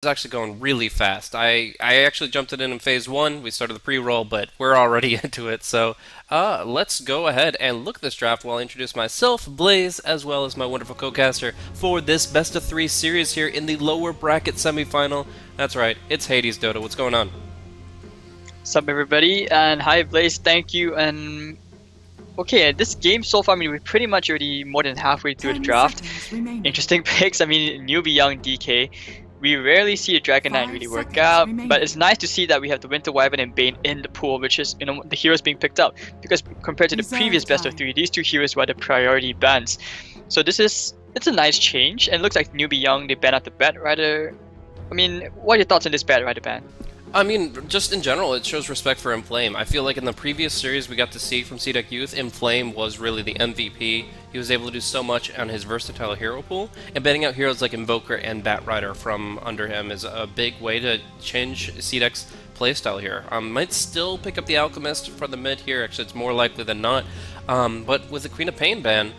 It's actually going really fast. I actually jumped it in phase one. We started the pre-roll, but we're already into it. So let's go ahead and look at this draft while I introduce myself, Blaze, as well as my wonderful co-caster for this best of three series here in the lower bracket semifinal. That's right, it's Hades Dota. What's going on? Sup everybody, and hi Blaze, thank you. And okay, this game so far, I mean, we're pretty much already more than halfway through the 10 draft. seconds remaining. Interesting picks. I mean, Newbee Young DK. We rarely see a Dragon Knight 5 really work seconds out, remaining. but it's nice to see that we have the Winter Wyvern and Bane in the pool, which is, the heroes being picked up. Because compared to the Reserve previous best of time. three, these two heroes were the priority bans. So it's a nice change, and it looks like Newbee Young, they ban out the Bat Rider. I mean, what are your thoughts on this Bat Rider ban? I mean, just in general, it shows respect for Inflame. I feel like in the previous series we got to see from CDEC Youth, Inflame was really the MVP. He was able to do so much on his versatile hero pool, and banning out heroes like Invoker and Batrider from under him is a big way to change CDEC's playstyle here. Might still pick up the Alchemist for the mid here, actually it's more likely than not, but with the Queen of Pain ban,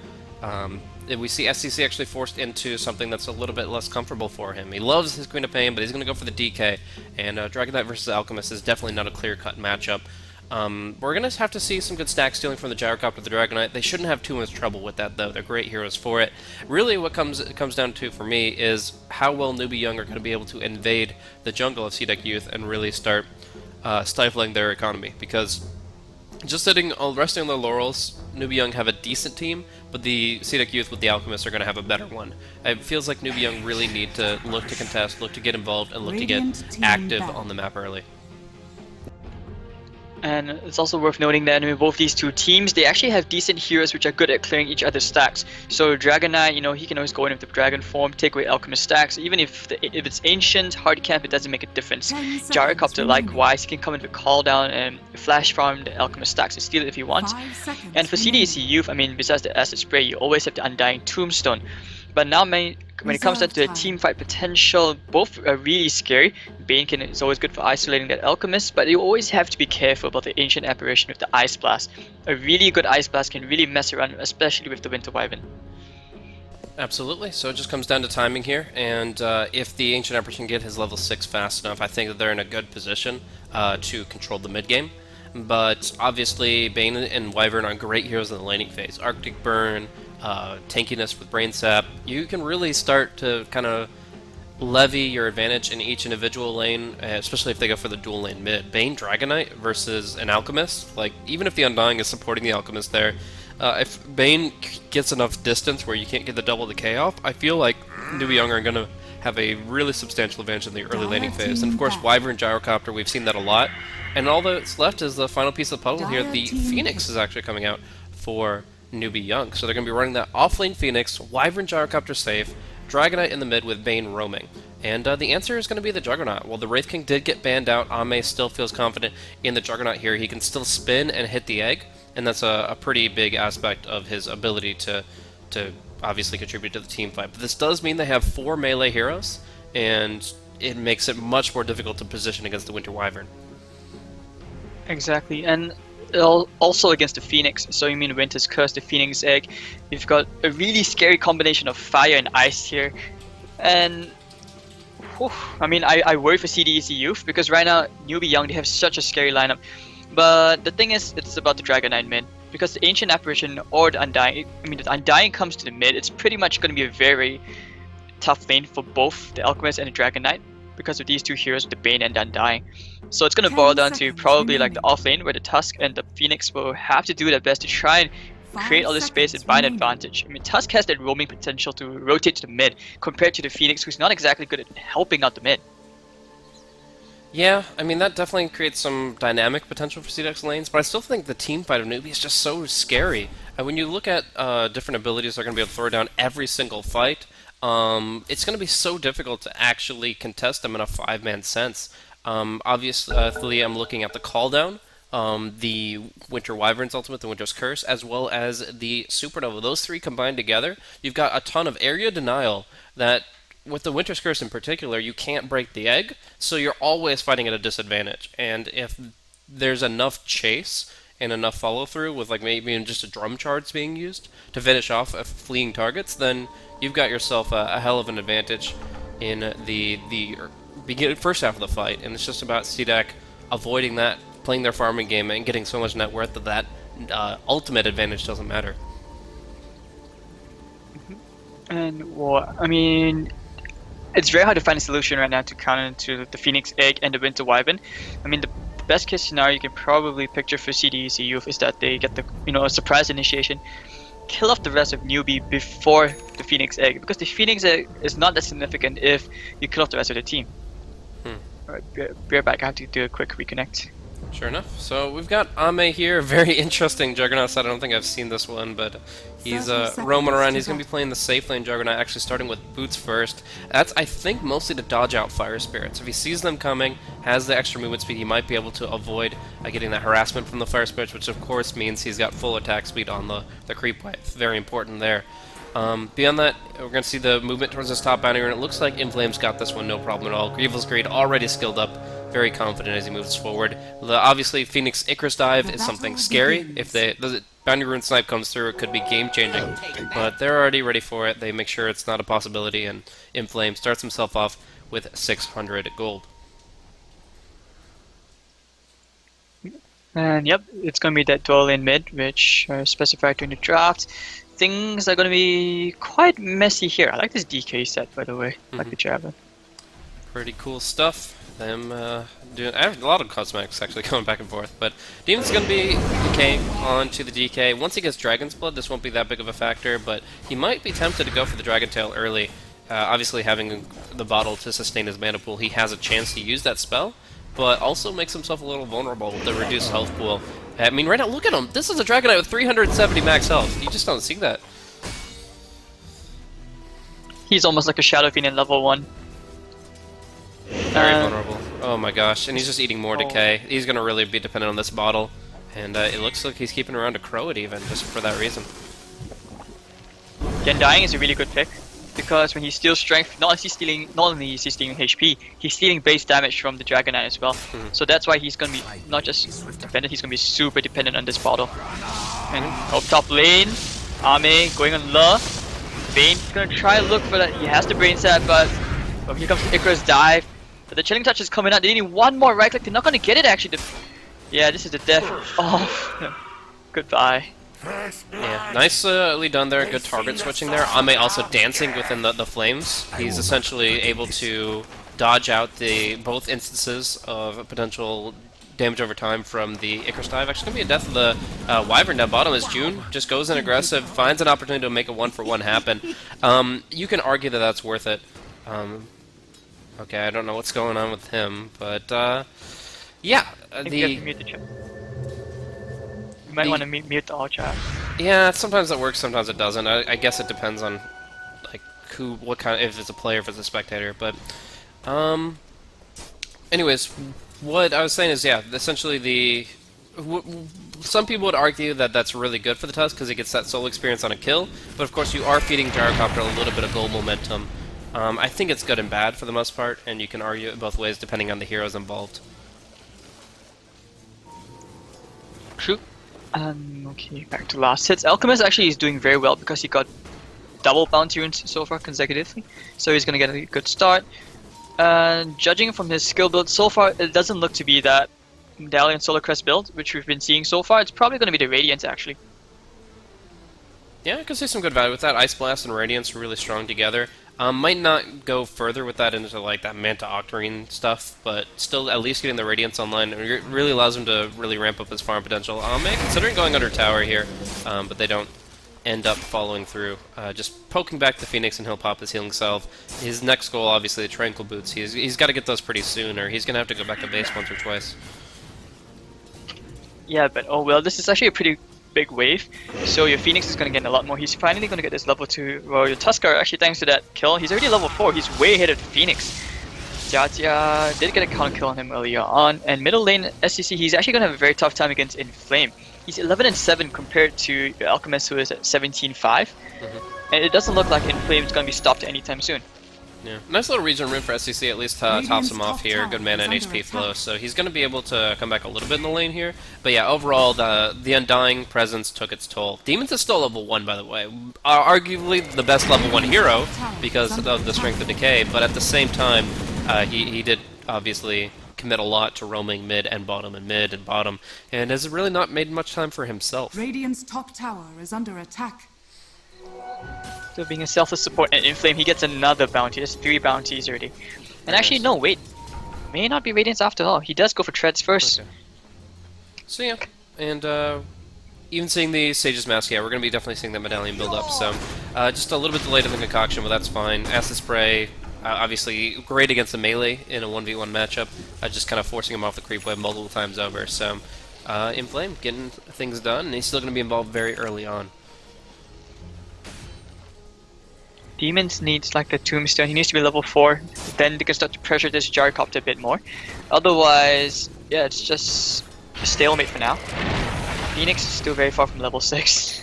we see SCC actually forced into something that's a little bit less comfortable for him. He loves his Queen of Pain, but he's going to go for the DK, and Dragon Knight versus Alchemist is definitely not a clear-cut matchup. We're going to have to see some good stack stealing from the Gyrocopter to the Dragon Knight. They shouldn't have too much trouble with that, though. They're great heroes for it. Really, what it comes down to, for me, is how well Newbee Young are going to be able to invade the jungle of CDEC Youth and really start stifling their economy, because just resting on their laurels, Newbee Young have a decent team, but the CDEC Youth with the Alchemists are going to have a better one. It feels like Newbee Young really need to look to contest, look to get involved, and look to get Radiant team active battle. on the map early. And it's also worth noting that in both these two teams, they actually have decent heroes which are good at clearing each other's stacks. So Dragon Knight, he can always go in with the Dragon form, take away Alchemist stacks. Even if it's ancient, hard camp, it doesn't make a difference. 10 seconds Gyrocopter remaining. likewise, he can come in with Call Down and flash farm the Alchemist stacks and steal it if he wants. 5 seconds And for remaining. CDEC Youth, I mean, besides the Acid Spray, you always have the Undying Tombstone. But now, when it comes down to the Reserve team fight potential, both are really scary. Bane is always good for isolating that Alchemist, but you always have to be careful about the Ancient Apparition with the Ice Blast. A really good Ice Blast can really mess around, especially with the Winter Wyvern. Absolutely. So it just comes down to timing here, and if the Ancient Emperor can get his level 6 fast enough, I think that they're in a good position to control the mid game. But obviously, Bane and Wyvern are great heroes in the laning phase. Arctic Burn, tankiness with Brain Sap, you can really start to kind of levy your advantage in each individual lane, especially if they go for the dual lane mid. Bane Dragon Knight versus an Alchemist, like, even if the Undying is supporting the Alchemist there, if Bane gets enough distance where you can't get the double decay off, I feel like Newbee Young are going to have a really substantial advantage in the early laning phase. And of course, Wyvern Gyrocopter, we've seen that a lot. And all that's left is the final piece of the puzzle here. The Phoenix is actually coming out for Newbee Young. So they're going to be running that offlane Phoenix, Wyvern Gyrocopter safe, Dragonite in the mid with Bane roaming. And the answer is going to be the Juggernaut. While the Wraith King did get banned out, Ame still feels confident in the Juggernaut here. He can still spin and hit the egg, and that's a pretty big aspect of his ability to obviously contribute to the team fight. But this does mean they have 4 melee heroes, and it makes it much more difficult to position against the Winter Wyvern. Exactly, and also against the Phoenix, so you mean Winter's Curse, the Phoenix Egg. You've got a really scary combination of fire and ice here. And whew, I mean, I worry for CDEC Youth because right now, Newbee Young, they have such a scary lineup. But the thing is, it's about the Dragon Knight mid. Because the Ancient Apparition or the Undying, I mean, the Undying comes to the mid, it's pretty much going to be a very tough lane for both the Alchemist and the Dragon Knight because of these two heroes, the Bane and the Undying. So it's going to 10 boil down to seconds probably like the remaining. off lane where the Tusk and the Phoenix will have to do their best to try and create 5 all this space and seconds find remaining. advantage. I mean, Tusk has that roaming potential to rotate to the mid compared to the Phoenix, who's not exactly good at helping out the mid. Yeah, I mean, that definitely creates some dynamic potential for CDEX lanes, but I still think the team fight of Newbee is just so scary. When you look at different abilities they're going to be able to throw down every single fight, it's going to be so difficult to actually contest them in a 5-man sense. Obviously, I'm looking at the call down, the Winter Wyvern's Ultimate, the Winter's Curse, as well as the Supernova. Those three combined together, you've got a ton of area denial that, with the Winter's Curse in particular, you can't break the egg, so you're always fighting at a disadvantage. And if there's enough chase and enough follow through with like maybe even just a drum charge being used to finish off fleeing targets, then you've got yourself a hell of an advantage in the first half of the fight, and it's just about CDEC avoiding that, playing their farming game, and getting so much net worth that ultimate advantage doesn't matter. And well, I mean, it's very hard to find a solution right now to counter into the Phoenix Egg and the Winter Wyvern. I mean, the best case scenario you can probably picture for CDEC Youth is that they get the a surprise initiation, kill off the rest of Newbee before the Phoenix Egg, because the Phoenix Egg is not that significant if you kill off the rest of the team. Alright, be right back. I have to do a quick reconnect. Sure enough. So we've got Ame here, very interesting Juggernaut set. I don't think I've seen this one, but he's roaming around. He's going to be playing the safe lane Juggernaut, actually starting with boots first. That's, I think, mostly to dodge out Fire Spirits. If he sees them coming, has the extra movement speed, he might be able to avoid getting that harassment from the Fire Spirits, which of course means he's got full attack speed on the creep wave. Very important there. Beyond that, we're going to see the movement towards this top bounty, and it looks like Inflame's got this one no problem at all. Grievel's Greed already skilled up, very confident as he moves forward. Obviously, Phoenix Icarus Dive is something scary. If the Bounty Rune Snipe comes through, it could be game-changing, but they're already ready for it. They make sure it's not a possibility, and Inflame starts himself off with 600 gold. And yep, it's going to be that dual lane mid, which specified during the draft. Things are going to be quite messy here. I like this DK set, by the way. I like the Javelin. Pretty cool stuff. Them doing I have a lot of cosmetics actually going back and forth, but Demon's going to be decaying onto the DK. Once he gets Dragon's Blood, this won't be that big of a factor, but he might be tempted to go for the Dragon Tail early. Obviously, having the bottle to sustain his mana pool, he has a chance to use that spell, but also makes himself a little vulnerable with the reduced health pool. I mean, right now, look at him! This is a Dragonite with 370 max health. You just don't see that. He's almost like a Shadow Fiend in level 1. Very vulnerable. Oh my gosh, and he's just eating more decay. He's going to really be dependent on this bottle, and it looks like he's keeping around to Crow it even, just for that reason. Again, dying is a really good pick, because when he steals strength, not only is he stealing HP, he's stealing base damage from the Dragonite as well. So that's why he's going to be not just dependent, he's going to be super dependent on this bottle. And up top lane, Ame going on Lure. Vane's going to try to look for that. He has the brain set, but here comes the Icarus Dive. But the Chilling Touch is coming out. They need one more right click. They're not going to get it actually. Yeah, this is the death. Oh, goodbye. Yeah, nicely done there. Good target switching there. Ame also dancing within the flames. He's essentially able to dodge out both instances of potential damage over time from the Icarus Dive. Actually, going to be a death of the Wyvern down bottom as June just goes in aggressive, finds an opportunity to make a 1-for-1 happen. You can argue that that's worth it. Okay, I don't know what's going on with him, but yeah, You might want to mute all chat. Yeah, sometimes it works, sometimes it doesn't. I guess it depends on like what kind of, if it's a player, if it's a spectator. But anyways, what I was saying is, yeah, essentially some people would argue that that's really good for the Tusk because it gets that solo experience on a kill. But of course, you are feeding Gyrocopter a little bit of gold momentum. I think it's good and bad for the most part, and you can argue it both ways depending on the heroes involved. True. Okay, back to last hits. Alchemist actually is doing very well because he got double bounty runes so far consecutively, so he's gonna get a good start. Judging from his skill build so far, it doesn't look to be that Medallion Solar Crest build, which we've been seeing so far. It's probably gonna be the Radiance actually. Yeah, I can see some good value with that. Ice Blast and Radiance are really strong together. Might not go further with that into like that Manta Octarine stuff, but still at least getting the Radiance online really allows him to really ramp up his farm potential. Considering going under tower here, but they don't end up following through. Just poking back the Phoenix and he'll pop his healing salve. His next goal, obviously, the Tranquil Boots. He's got to get those pretty soon, or he's going to have to go back to base once or twice. Yeah, but oh well, this is actually a pretty big wave, so your Phoenix is going to get a lot more. He's finally going to get this level 2. Well, your Tuskar, actually thanks to that kill, he's already level 4. He's way ahead of Phoenix. Jia did get a counter kill on him earlier on, and middle lane SCC, he's actually going to have a very tough time against Inflame. He's 11-7 compared to Alchemist, who is at 17-5, and it doesn't look like Inflame's going to be stopped anytime soon. Yeah, nice little region room for SCC, at least tops him off here. Good mana and HP flow, so he's going to be able to come back a little bit in the lane here. But yeah, overall, the Undying presence took its toll. Demons is still level 1, by the way. Arguably the best level 1 hero because of the Strength of Decay, but at the same time, He did obviously commit a lot to roaming mid and bottom and mid and bottom, and has really not made much time for himself. Radiant's top tower is under attack. So being a selfless support and Inflame, he gets another bounty. There's 3 bounties already. And actually, no, wait. May not be Radiance after all. He does go for Treads first. Okay. So yeah, and even seeing the Sage's Mask, yeah, we're going to be definitely seeing that Medallion build up, so just a little bit delayed in the concoction, but that's fine. Acid Spray, obviously great against the melee in a 1v1 matchup, just kind of forcing him off the creep wave multiple times over, so Inflame getting things done, and he's still going to be involved very early on. Demons needs like the Tombstone. He needs to be level 4. Then they can start to pressure this Gyrocopter a bit more. Otherwise, yeah, it's just a stalemate for now. Phoenix is still very far from level 6.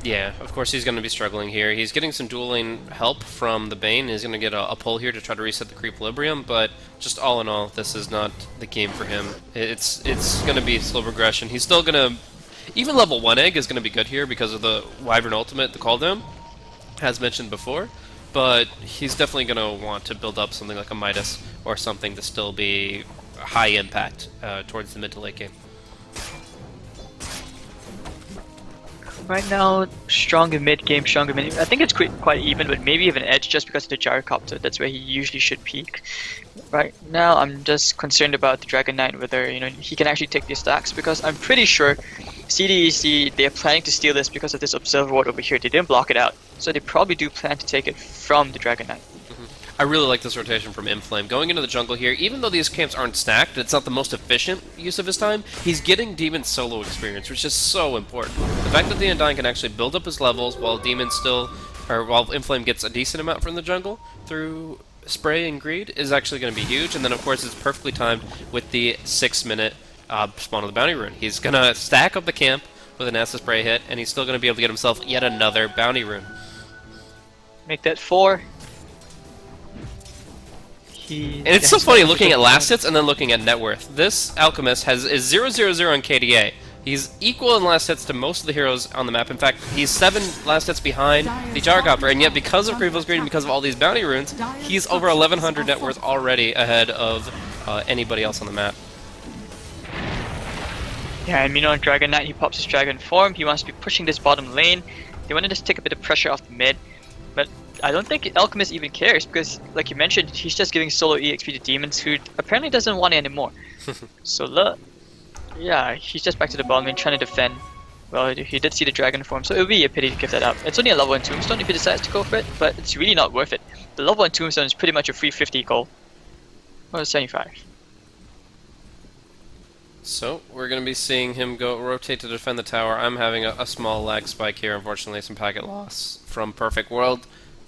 Yeah, of course he's going to be struggling here. He's getting some dueling help from the Bane. He's going to get a pull here to try to reset the creep equilibrium, but just all in all, this is not the game for him. It's going to be slow progression. He's still going to... Even level 1 egg is going to be good here because of the Wyvern ultimate, the Call Down, as mentioned before, but he's definitely going to want to build up something like a Midas or something to still be high impact towards the mid to late game. Right now, stronger mid game, stronger mid. I think it's quite even, but maybe even edge just because of the Gyrocopter. That's where he usually should peak. Right now, I'm just concerned about the Dragon Knight, whether he can actually take these stacks, because I'm pretty sure CDEC, they're planning to steal this because of this Observer Ward over here. They didn't block it out, so they probably do plan to take it from the Dragon Knight. I really like this rotation from Inflame. Going into the jungle here, even though these camps aren't stacked, it's not the most efficient use of his time, he's getting Demon solo experience, which is so important. The fact that the Undying can actually build up his levels while while Inflame gets a decent amount from the jungle through Spray and Greed is actually going to be huge, and then of course it's perfectly timed with the 6-minute spawn of the Bounty Rune. He's going to stack up the camp with an Acid Spray hit, and he's still going to be able to get himself yet another Bounty Rune. Make that 4. And it's so funny looking at last hits and then looking at net worth. This Alchemist is 0-0-0 on KDA. He's equal in last hits to most of the heroes on the map. In fact, he's 7 last hits behind the Gyrocopter, and yet because of Grievel's Greed and because of all these bounty runes, he's over 1100 net worth already ahead of anybody else on the map. Yeah, and on Dragon Knight, he pops his Dragon form. He wants to be pushing this bottom lane. They want to just take a bit of pressure off the mid, but I don't think Alchemist even cares, because, like you mentioned, he's just giving solo EXP to Demons, who apparently doesn't want it anymore. So, yeah, he's just back to the bottom lane trying to defend. Well, he did see the Dragon form, so it would be a pity to give that up. It's only a level 1 Tombstone if he decides to go for it, but it's really not worth it. The level 1 Tombstone is pretty much a free 50 gold. Or 75. So, we're going to be seeing him rotate to defend the tower. I'm having a small lag spike here, unfortunately, some packet loss from Perfect World.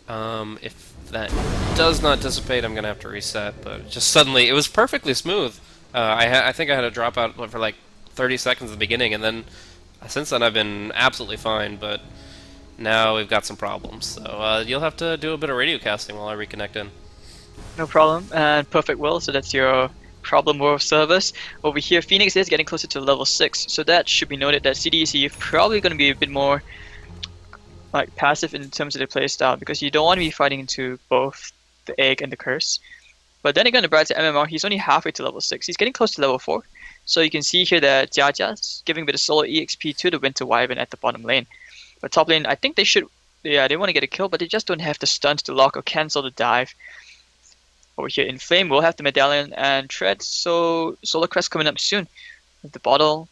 If that does not dissipate, I'm going to have to reset, but just suddenly, it was perfectly smooth. I think I had a dropout for like 30 seconds at the beginning, and then since then I've been absolutely fine, but now we've got some problems. So you'll have to do a bit of radio casting while I reconnect in. No problem, and Perfect Will, so that's your problem world service. Over here, Phoenix is getting closer to level 6, so that should be noted that CDEC is probably going to be a bit more like passive in terms of the playstyle, because you don't want to be fighting into both the egg and the curse. But then again, the bright side MMR, he's only halfway to level 6. He's getting close to level 4. So you can see here that Jiajia's giving a bit of solo EXP to the Winter Wyvern at the bottom lane. But top lane, I think they should, yeah, they want to get a kill, but they just don't have the stuns to lock or cancel the dive. Over here in Flame, we'll have the Medallion and Tread, so Solar Crest coming up soon. With the bottle,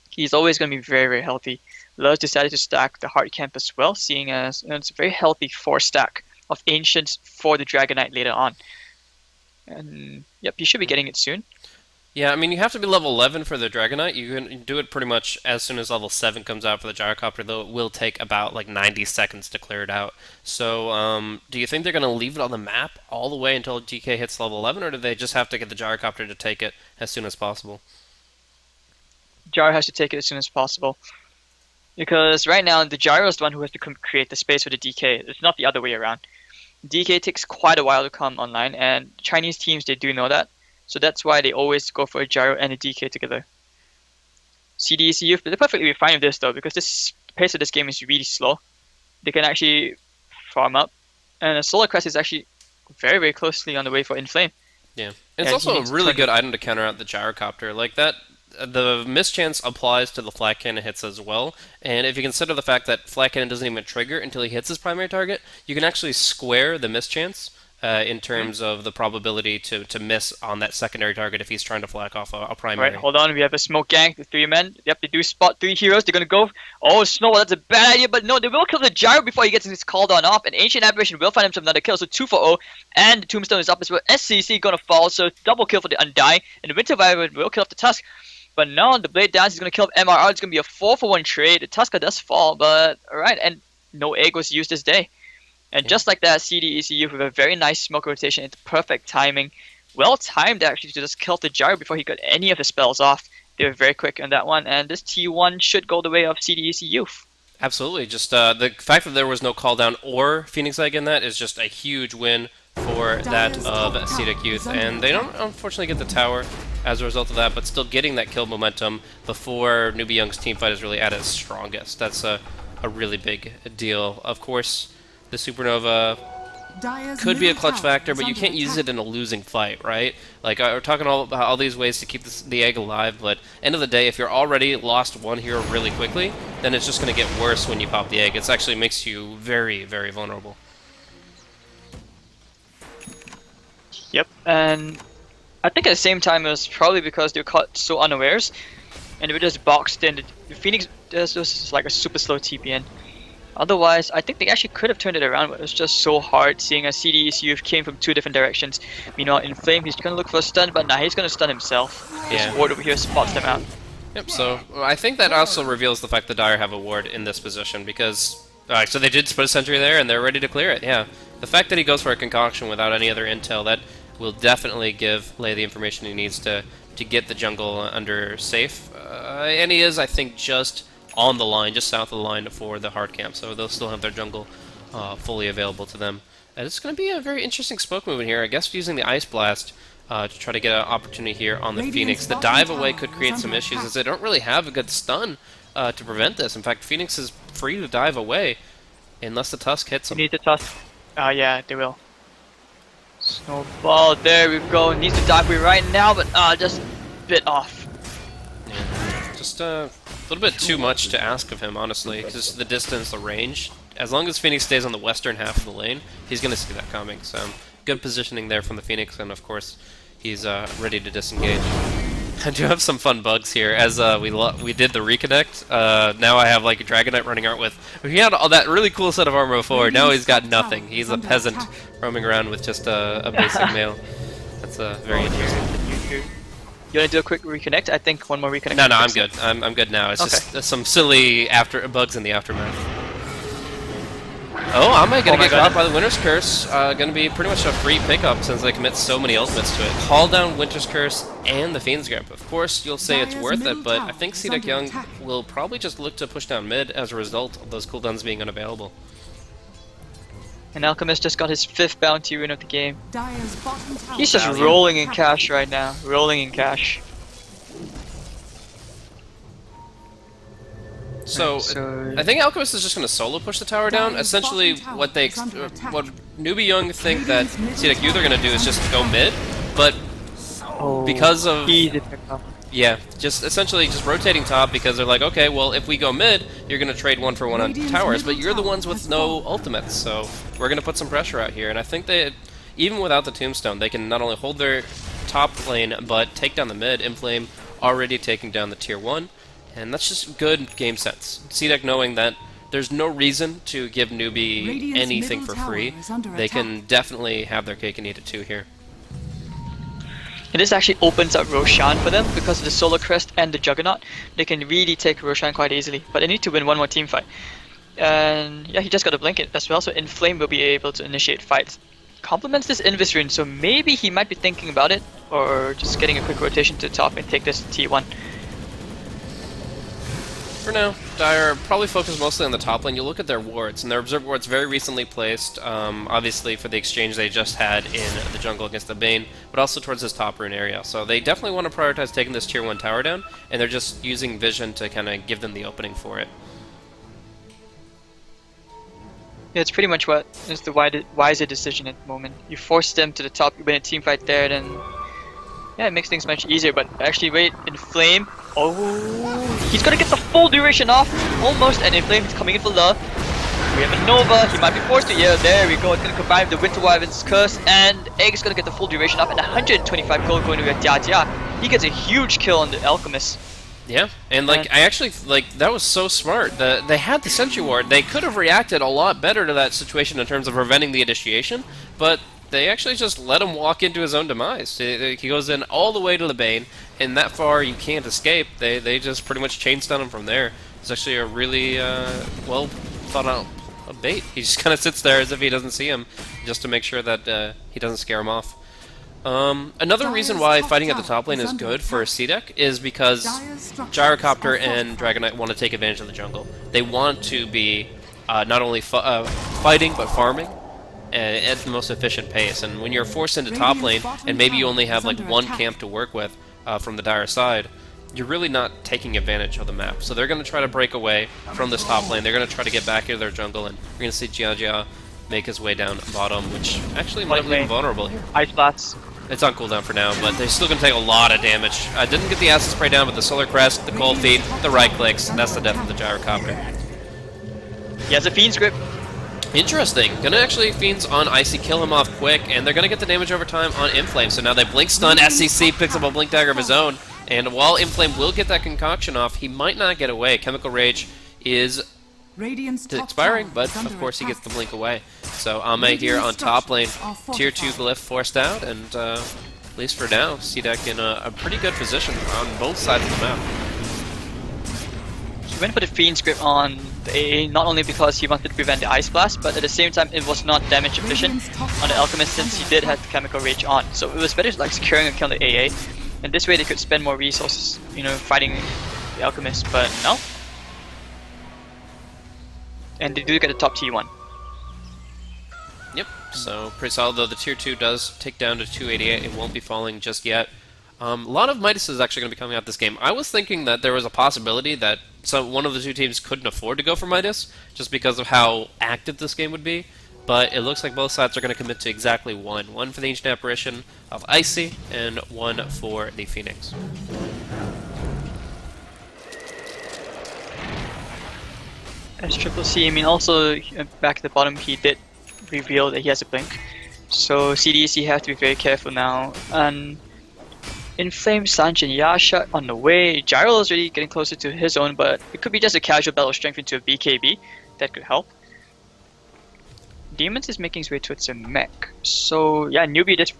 he's always going to be very, very healthy. Luz decided to stack the Heart Camp as well, seeing as it's a very healthy 4-stack of Ancients for the Dragon Knight later on. And yep, you should be getting it soon. Yeah, I mean, you have to be level 11 for the Dragon Knight. You can do it pretty much as soon as level 7 comes out for the Gyrocopter, though it will take about like 90 seconds to clear it out. So, do you think they're going to leave it on the map all the way until DK hits level 11, or do they just have to get the Gyrocopter to take it as soon as possible? Gyro has to take it as soon as possible. Because right now, the Gyro is the one who has to create the space for the DK. It's not the other way around. DK takes quite a while to come online, and Chinese teams, they do know that. So that's why they always go for a Gyro and a DK together. CDEC Youth, they're perfectly fine with this though, because this pace of this game is really slow. They can actually farm up. And a Solar Crest is actually very, very closely on the way for Inflame. Yeah. And it's Yeah, he also a needs to really turn good item to counter out the gyrocopter. Like that, the mischance applies to the flat cannon hits as well. And if you consider the fact that flat cannon doesn't even trigger until he hits his primary target, you can actually square the mischance in terms of the probability to miss on that secondary target if he's trying to flag off a primary. Right, hold on, we have a smoke gang, the 3 men. Yep, they do spot 3 heroes. They're gonna go. Oh, Snowball, that's a bad idea, but no, they will kill the Gyro before he gets his called on off. And Ancient Aberration will find himself another kill, so 2 for 0. And the Tombstone is up as well. SCC gonna fall, so double kill for the Undying. And the Winter Vibrant will kill off the Tusk. But no, the Blade Dance is gonna kill MRR. It's gonna be a 4 for 1 trade. The Tusker does fall, but alright, and no egg was used this day. And just like that, CDEC with a very nice smoke rotation, it's perfect timing. Well timed actually to just kill the Gyro before he got any of his spells off. They were very quick on that one, and this T1 should go the way of CDEC Youth. Absolutely. Just the fact that there was no call down or Phoenix Egg in that is just a huge win for that of CDEC Youth. And they don't unfortunately get the tower as a result of that, but still getting that kill momentum before Newbee Young's teamfight is really at its strongest. That's a really big deal. Of course, the Supernova could be a clutch factor, but you can't use it in a losing fight, right? Like, we're talking about all these ways to keep the egg alive, but end of the day, if you're already lost one hero really quickly, then it's just going to get worse when you pop the egg. It actually makes you very, very vulnerable. Yep, and I think at the same time it was probably because they were caught so unawares, and they were just boxed in. The Phoenix does was like a super slow TPN. Otherwise, I think they actually could have turned it around, but it was just so hard seeing as CDEC came from 2 different directions. Meanwhile, Inflame, he's going to look for a stun, but nah, he's going to stun himself. Yeah. His ward over here spots them out. Yep, so I think that also reveals the fact that Dire have a ward in this position, because... Alright, so they did put a sentry there, and they're ready to clear it, yeah. The fact that he goes for a concoction without any other intel, that will definitely give Lei the information he needs to get the jungle under safe. And he is, I think, just on the line, just south of the line for the hard camp, so they'll still have their jungle fully available to them. And it's going to be a very interesting smoke movement here, I guess using the Ice Blast to try to get an opportunity here on the Phoenix. The dive away could create some issues, as they don't really have a good stun to prevent this. In fact, Phoenix is free to dive away unless the Tusk hits him. Need the Tusk. Yeah, they will. Snowball, there we go. Needs to dive away right now, but just bit off. Yeah. Just a little bit too much to ask of him, honestly. Just the distance, the range. As long as Phoenix stays on the western half of the lane, he's going to see that coming. So good positioning there from the Phoenix, and of course, he's ready to disengage. I do have some fun bugs here. As we did the reconnect, now I have like a Dragon Knight running out with... He had all that really cool set of armor before, now he's got nothing. He's a peasant roaming around with just a basic mail. That's very interesting. You want to do a quick reconnect? I think one more reconnect. No, I'm good. I'm good now. It's just some silly bugs in the aftermath. Oh, I might get caught by the Winter's Curse. Gonna be pretty much a free pickup since they commit so many ultimates to it. Call down Winter's Curse and the Fiend's Grip. Of course, you'll say it's worth it, but I think CDEC Young will probably just look to push down mid as a result of those cooldowns being unavailable. And Alchemist just got his 5th bounty win of the game. He's just rolling in cash right now. Rolling in cash. So I think Alchemist is just going to solo push the tower down. Essentially, what Newbee Young think that CDEC Youth are going to do is just go mid, but because of just essentially just rotating top, because they're like, okay, well, if we go mid, you're going to trade 1-for-1 on towers, but you're the ones with no ultimates, so we're going to put some pressure out here. And I think that even without the Tombstone, they can not only hold their top lane, but take down the mid. Inflame already taking down the tier 1. And that's just good game sense. CDEC knowing that there's no reason to give Newbee anything for free. They can definitely have their cake and eat it too here. And this actually opens up Roshan for them because of the Solar Crest and the Juggernaut. They can really take Roshan quite easily, but they need to win one more team fight. And yeah, he just got a blanket as well, so Inflame will be able to initiate fights. Complements this Invis rune, so maybe he might be thinking about it, or just getting a quick rotation to the top and take this T1. For now, Dire probably focus mostly on the top lane. You look at their wards, and their Observer wards very recently placed, obviously for the exchange they just had in the jungle against the Bane, but also towards this top rune area. So they definitely want to prioritize taking this tier 1 tower down, and they're just using vision to kind of give them the opening for it. Yeah, it's pretty much what is the wiser decision at the moment. You force them to the top, you win a team fight there, then yeah, it makes things much easier. But actually, wait, Inflame. Oh, he's gonna get the full duration off, almost, and Inflame is coming in for love. We have a Nova, he might be forced to, yeah, there we go. It's gonna combine with the Winter Wyvern's Curse, and Egg is gonna get the full duration off, and 125 gold going to Jia Jia. He gets a huge kill on the Alchemist. Yeah, and like I actually that was so smart. They had the Sentry Ward. They could have reacted a lot better to that situation in terms of preventing the initiation, but they actually just let him walk into his own demise. He goes in all the way to the Bane, and that far you can't escape. They just pretty much chain stun him from there. It's actually a really well thought out bait. He just kind of sits there as if he doesn't see him, just to make sure that he doesn't scare him off. Another reason why fighting at the top lane is good for a CDEC is because Gyrocopter and Dragonite want to take advantage of the jungle. They want to be not only fighting, but farming at the most efficient pace. And when you're forced into top lane, and maybe you only have like one camp to work with from the Dire side, you're really not taking advantage of the map. So they're going to try to break away from this top lane. They're going to try to get back into their jungle, and we're going to see Jia Jia make his way down bottom, which actually might leave him vulnerable here. Ice Blast. It's on cooldown for now, but they're still going to take a lot of damage. I didn't get the Acid Spray down, but the Solar Crest, the Cold Feet, the right clicks, and that's the death of the Gyrocopter. He has a Fiend's Grip. Interesting. Gonna actually Fiends on Icy, kill him off quick, and they're gonna get the damage over time on Inflame. So now they Blink Stun, SCC picks up a Blink Dagger of his own, and while Inflame will get that concoction off, he might not get away. Chemical Rage is expiring, but of course he gets the blink away. So Ame here on top lane, tier 2 glyph forced out, and at least for now, CDEC in a pretty good position on both sides of the map. He went for the Fiend's Grip on the AA, not only because he wanted to prevent the Ice Blast, but at the same time it was not damage efficient on the Alchemist since he did have the Chemical Rage on. So it was better like securing and killing the AA, and this way they could spend more resources, you know, fighting the Alchemist, but no. And they do get a top T1. Yep, so pretty solid, though the tier 2 does tick down to 288. It won't be falling just yet. A lot of Midas is actually going to be coming out this game. I was thinking that there was a possibility that one of the two teams couldn't afford to go for Midas, just because of how active this game would be. But it looks like both sides are going to commit to exactly one. One for the Ancient Apparition of Icy, and one for the Phoenix. As Triple C, I mean, also back at the bottom, he did reveal that he has a blink. So CDEC have to be very careful now. And Inflame, Sanj, and Yasha on the way. Gyro is really getting closer to his own, but it could be just a casual battle strength into a BKB. That could help. Demons is making his way towards a mech. So yeah, Newbee just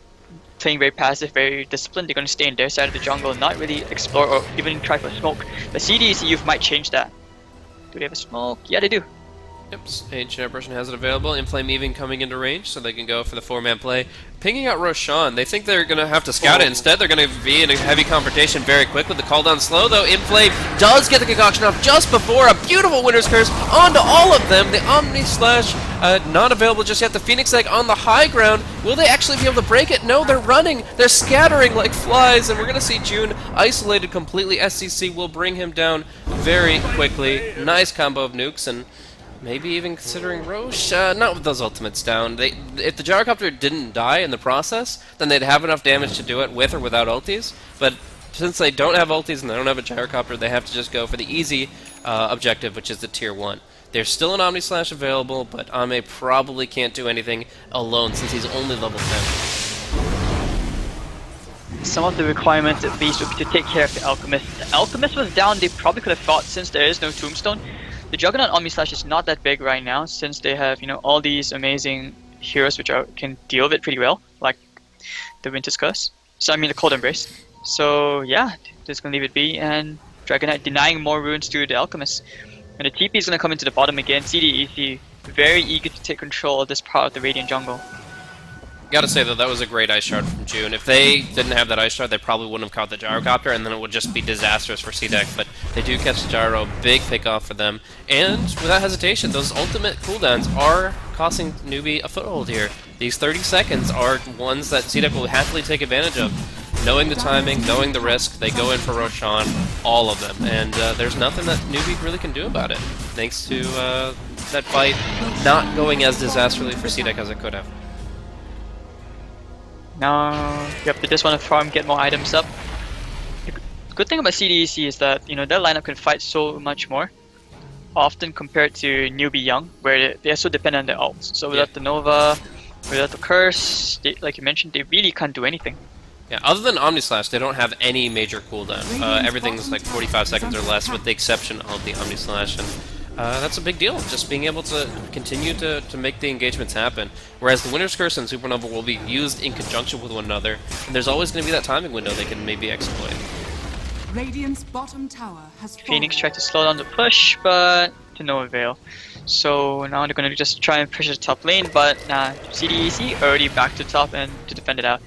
playing very passive, very disciplined. They're going to stay in their side of the jungle, not really explore or even try for smoke. But CDEC youth might change that. Do they have a smoke? Yeah, they do. Yep, Ancient Apparition has it available. Inflame even coming into range, so they can go for the 4-man play. Pinging out Roshan. They think they're going to have to scout it. Instead, they're going to be in a heavy confrontation very quick with the call down slow, though Inflame does get the concoction off just before a beautiful Winter's Curse onto all of them. The Omni Slash not available just yet. The Phoenix Egg on the high ground. Will they actually be able to break it? No, they're running. They're scattering like flies, and we're going to see June isolated completely. SCC will bring him down very quickly. Nice combo of nukes, and maybe even considering Roche, not with those ultimates down. If the Gyrocopter didn't die in the process, then they'd have enough damage to do it with or without ultis. But since they don't have ultis and they don't have a Gyrocopter, they have to just go for the easy objective, which is the tier 1. There's still an Omni Slash available, but Ame probably can't do anything alone since he's only level 10. Some of the requirements at least would be to take care of the Alchemist. The Alchemist was down, they probably could have fought since there is no Tombstone. The Juggernaut Omni Slash is not that big right now since they have, you know, all these amazing heroes which can deal with it pretty well, like the Winter's Curse. So I mean the Cold Embrace. So yeah, just gonna leave it be, and Dragonite denying more runes to the Alchemist. And the TP is gonna come into the bottom again. CDEC very eager to take control of this part of the Radiant jungle. Gotta say, though, that was a great Ice Shard from June. If they didn't have that Ice Shard, they probably wouldn't have caught the Gyrocopter, and then it would just be disastrous for CDEC. But they do catch the Gyro, big pickoff for them. And without hesitation, those ultimate cooldowns are costing Newbee a foothold here. These 30 seconds are ones that CDEC will happily take advantage of. knowing the timing, knowing the risk, they go in for Roshan, all of them, and there's nothing that Newbee really can do about it, thanks to that fight not going as disastrously for CDEC as it could have. Now, yep, they just want to farm, get more items up. The good thing about CDEC is that, you know, their lineup can fight so much more often compared to Newbee Young, where they're so dependent on their ults. So without the Nova, without the Curse, they, like you mentioned, they really can't do anything. Yeah, other than Omni Slash, they don't have any major cooldown. Everything's like 45 seconds or less, with the exception of the Omni Slash, and that's a big deal, just being able to continue to make the engagements happen. Whereas the Winter's Curse and Supernova will be used in conjunction with one another, and there's always going to be that timing window they can maybe exploit. Radiant's bottom tower has Phoenix fallen. tried to slow down the push, but to no avail. So now they're going to just try and push the top lane, but nah, CDEC already back to top and to defend it out.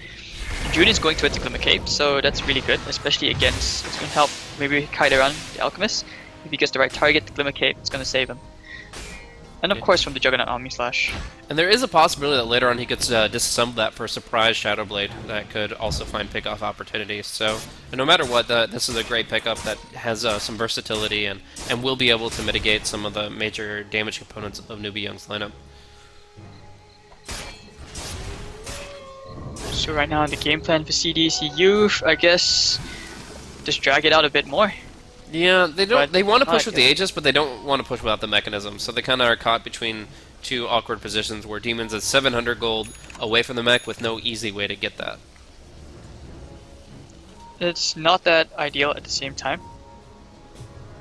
June is going towards the Glimmer Cape, so that's really good, especially against, it's going to help maybe kite around the Alchemist. If he gets the right target, the Glimmer Cape, it's going to save him. And of course from the Juggernaut Omni Slash. And there is a possibility that later on he could disassemble that for a surprise Shadow Blade that could also find pickoff opportunities. So no matter what, this is a great pickup that has some versatility and will be able to mitigate some of the major damage components of Newbee Young's lineup. So right now the game plan for CDEC Youth, I guess, just drag it out a bit more. Yeah, they don't. But They want to push not with the yet. Aegis, but they don't want to push without the mechanism. So they kind of are caught between two awkward positions, where Demon's is 700 gold away from the mech with no easy way to get that. It's not that ideal at the same time.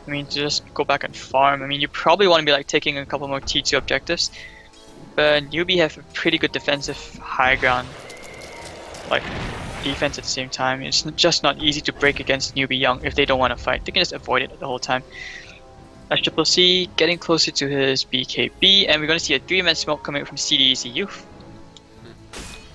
I mean, to just go back and farm. I mean, you probably want to be like taking a couple more T2 objectives, but Newbee have a pretty good defensive high ground, like defense at the same time. It's just not easy to break against Newbee Young if they don't want to fight. They can just avoid it the whole time. SCCC getting closer to his BKB, and we're going to see a 3-man smoke coming from CDEC Youth.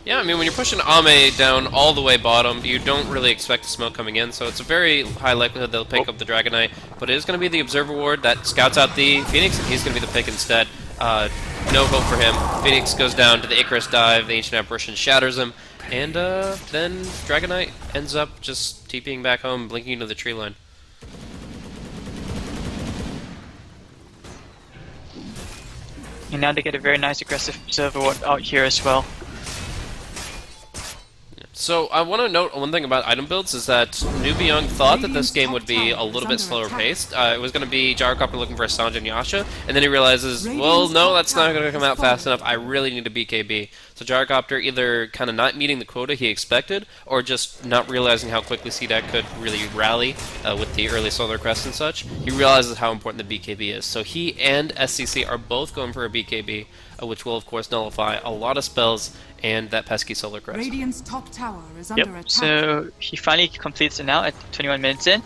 Yeah, I mean, when you're pushing Ame down all the way bottom, you don't really expect the smoke coming in, so it's a very high likelihood they'll pick up the Dragon Knight, but it is going to be the Observer Ward that scouts out the Phoenix, and he's going to be the pick instead. No hope for him. Phoenix goes down to the Icarus dive, the Ancient Apparition shatters him, and then Dragon Knight ends up just TPing back home, blinking into the tree line. And now they get a very nice aggressive Observer Ward out here as well. So I want to note one thing about item builds is that Newbee Young thought that this game would be a little bit slower paced. It was going to be Gyrocopter looking for a Sanj and Yasha, and then he realizes, well, no, that's not going to come out fast enough. I really need a BKB. So Gyrocopter either kind of not meeting the quota he expected, or just not realizing how quickly CDEC could really rally with the early Solar Crest and such. He realizes how important the BKB is. So he and SCC are both going for a BKB, which will of course nullify a lot of spells and that pesky Solar Crest. Radiant's top tower is under Yep, attack. so he finally completes it now at 21 minutes in.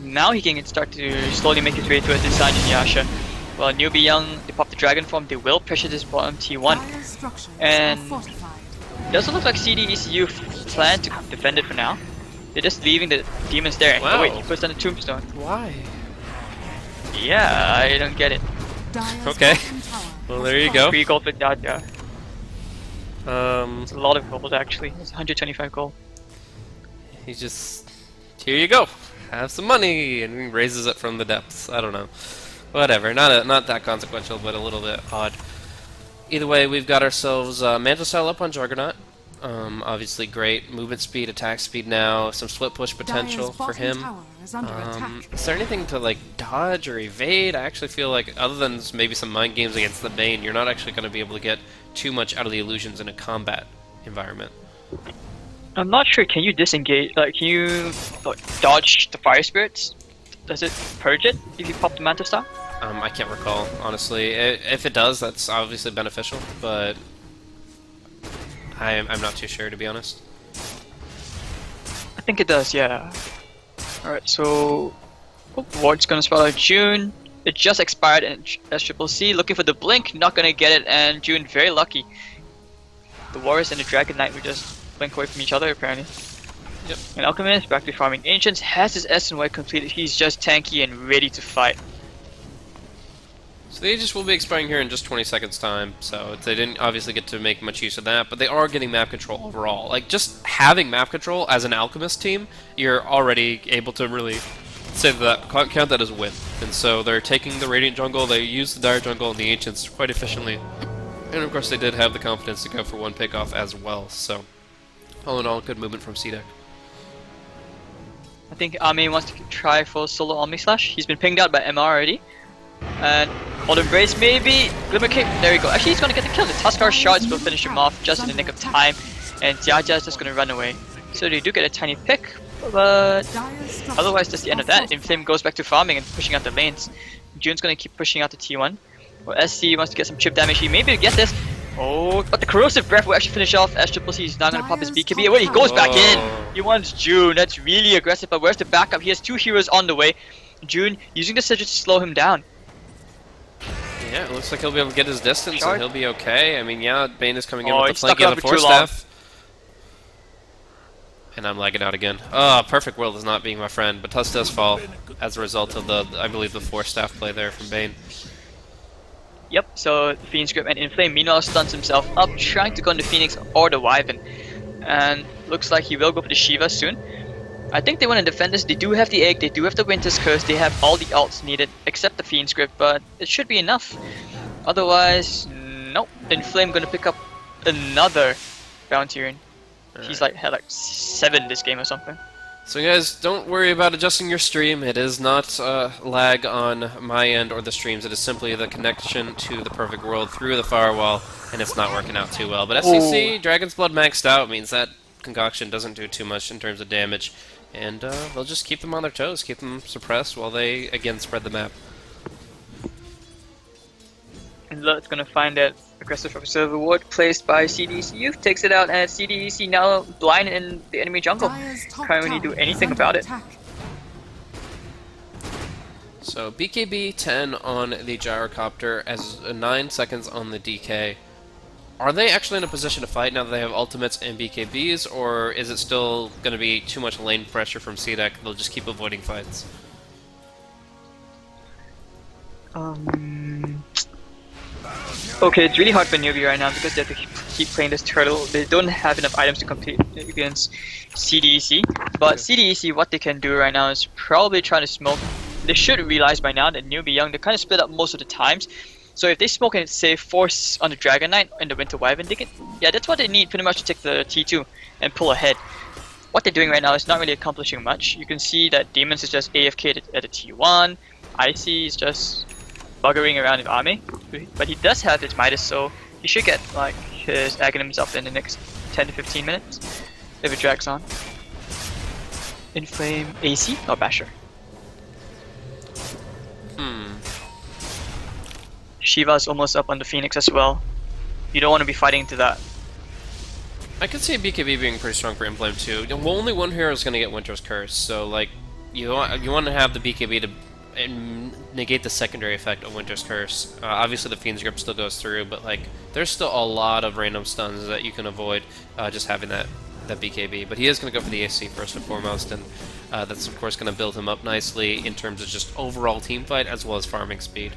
Now he can start to slowly make his way towards the Sanj and Yasha. Well, Newbee Young, they pop the Dragon Form, they will pressure this bottom T1. Dire's structures And- are fortified. It doesn't look like CDEC Youth plan to defend it for now. They're just leaving the demons there. Wow. Oh wait, he puts down the Tombstone. Why? Yeah, I don't get it. Dire's Okay. bottom tower Well, has there you fallen. go. 3 gold for Dada. It's a lot of gold actually. It's 125 gold. He just, here you go, have some money, and he raises it from the depths. I don't know. Whatever, not that consequential, but a little bit odd. Either way, we've got ourselves Mantle Style up on Juggernaut. Obviously great movement speed, attack speed now, some split push potential Dire's for bottom him. tower is under attack. Is there anything to like dodge or evade? I actually feel like, other than maybe some mind games against the Bane, you're not actually going to be able to get too much out of the illusions in a combat environment. I'm not sure, can you disengage, like can you dodge the Fire Spirits? Does it purge it if you pop the Mantle Star? I can't recall, honestly. If it does, that's obviously beneficial, but I'm not too sure, to be honest. I think it does, yeah. Alright, so Ward's gonna spell out June. It just expired in SCCC, looking for the blink, not gonna get it, and June very lucky. The Warriors and the Dragon Knight will just blink away from each other apparently. Yep. And Alchemist, back to farming Ancients, has his S and Y completed, he's just tanky and ready to fight. So the Aegis will be expiring here in just 20 seconds time, so they didn't obviously get to make much use of that, but they are getting map control overall. Like, just having map control as an Alchemist team, you're already able to really say that, count that as a win. And so they're taking the Radiant jungle, they use the Dire jungle and the Ancients quite efficiently. And of course they did have the confidence to go for one pickoff as well, so all in all, good movement from CDEC. I think Ame wants to try for solo Omni Slash. He's been pinged out by MR already. And Old Embrace maybe. Glimmer Cape. There we go. Actually, he's gonna get the kill. The Tuskar shards will finish him off just in the nick of time. And Jiajia's just gonna run away. So they do get a tiny pick, but otherwise that's the end of that. Inflame goes back to farming and pushing out the lanes. June's gonna keep pushing out the T1. Well, SC wants to get some chip damage. He may be able to get this. Oh, but the Corrosive Breath will actually finish off SCCC. He's not going to pop his BKB. Wait, he goes back in! He wants June. That's really aggressive, but where's the backup? He has 2 heroes on the way. June using the Sigil to slow him down. Yeah, it looks like he'll be able to get his distance and he'll be okay. I mean, yeah, Bane is coming in Oh, with he the flank stuck and the around for Force too long. Staff. And I'm lagging out again. Oh, Perfect World is not being my friend, but Tusk does fall as a result of the, I believe, the Force Staff play there from Bane. Yep, so Phoenix Grip and Inflame meanwhile stuns himself up, trying to go into Phoenix or the Wyvern. And looks like he will go for the Shiva soon. I think they want to defend this. They do have the Egg, they do have the Winter's Curse, they have all the ults needed except the Phoenix Grip, but it should be enough. Otherwise, nope. Inflame gonna pick up another Bounty Rune. He's like had like 7 this game or something. So guys, don't worry about adjusting your stream. It is not lag on my end or the streams. It is simply the connection to the Perfect World through the firewall, and it's not working out too well. But SCC, Dragon's Blood maxed out means that concoction doesn't do too much in terms of damage, and they'll just keep them on their toes, keep them suppressed while they again spread the map. And Lut's gonna find that aggressive observer ward placed by CDEC Youth, takes it out, and CDEC now blind in the enemy jungle. Can't really do anything about it. So BKB 10 on the gyrocopter as 9 seconds on the DK. Are they actually in a position to fight now that they have ultimates and BKBs, or is it still going to be too much lane pressure from CDEC? They'll just keep avoiding fights. Okay, it's really hard for Newbee right now because they have to keep playing this turtle. They don't have enough items to compete against CDEC. But CDEC, what they can do right now is probably try to smoke. They should realize by now that Newbee Young, they kind of split up most of the times. So if they smoke and say force on the Dragon Knight and the Winter Wyvern, they can, yeah, that's what they need pretty much to take the T2 and pull ahead. What they're doing right now is not really accomplishing much. You can see that Demons is just AFK at the T1. Icy is just buggering around in army, but he does have his Midas, so he should get like his Aghanims up in the next 10 to 15 minutes if it drags on. Inflame AC or Basher? Shiva's almost up on the Phoenix as well. You don't want to be fighting into that. I could see BKB being pretty strong for Inflame too. Well, only one hero is going to get Winter's Curse, so like you want to have the BKB to negate the secondary effect of Winter's Curse. Obviously the Fiend's Grip still goes through, but like there's still a lot of random stuns that you can avoid just having that BKB. But he is going to go for the AC first and foremost, and that's of course going to build him up nicely in terms of just overall team fight as well as farming speed.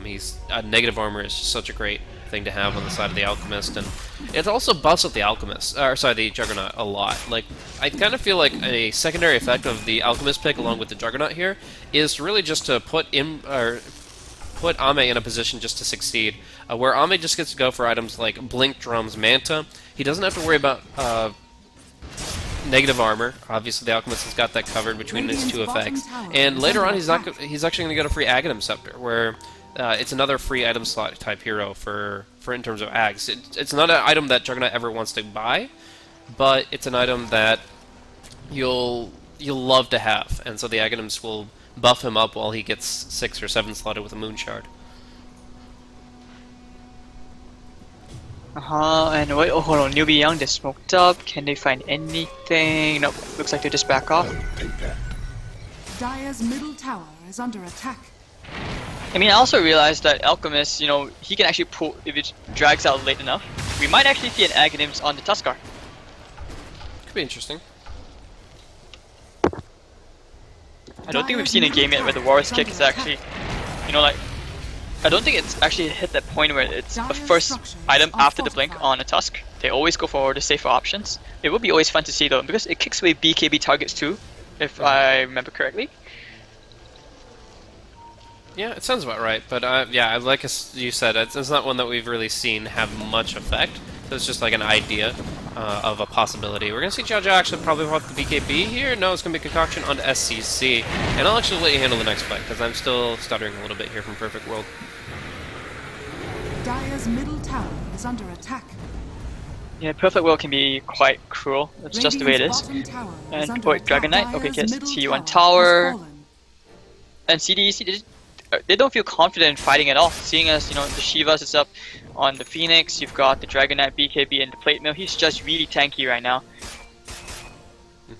He's negative armor is just such a great thing to have on the side of the Alchemist, and it also buffs up the Alchemist, or sorry, the Juggernaut a lot. Like, I kind of feel like a secondary effect of the Alchemist pick along with the Juggernaut here is really just to put Ame in a position just to succeed, where Ame just gets to go for items like Blink, Drums, Manta. He doesn't have to worry about negative armor. Obviously, the Alchemist has got that covered between his 2 effects, and later on he's actually going to get a free Aghanim Scepter, where it's another free item slot type hero for in terms of Ags. It's not an item that Juggernaut ever wants to buy, but it's an item that you'll love to have, and so the Aghanims will buff him up while he gets 6 or 7 slotted with a Moon Shard. And wait, oh hold on, Newbee Young, they're smoked up. Can they find anything? Nope, looks like they just back off. Dire's middle tower is under attack. I mean, I also realized that Alchemist, you know, he can actually pull, if it drags out late enough, we might actually see an Aghanims on the Tuskar. Could be interesting. I don't think we've seen a game yet where the Warrior's Kick is actually, you know, like, I don't think it's actually hit that point where it's a Dire's first structures item are after the blink fortified. on a Tusk. They always go for the safer options. It would be always fun to see though, because it kicks away BKB targets too, if I remember correctly. Yeah, it sounds about right, but yeah, like you said, it's not one that we've really seen have much effect. So it's just like an idea of a possibility. We're going to see Jiao Jiao actually probably pop the BKB here. No, it's going to be Concoction onto SCC. And I'll actually let you handle the next fight, because I'm still stuttering a little bit here from Perfect World. Dire's middle tower is under attack. Yeah, Perfect World can be quite cruel. That's just the way it is. Radiant's bottom tower is And under wait, attack. Dragon Knight. Okay, Dire's gets middle T1 has tower. fallen. And CDEC, they don't feel confident in fighting at all. Seeing as, you know, the Shivas is up on the Phoenix, you've got the Dragon Knight, BKB, and the Plate Mill. He's just really tanky right now.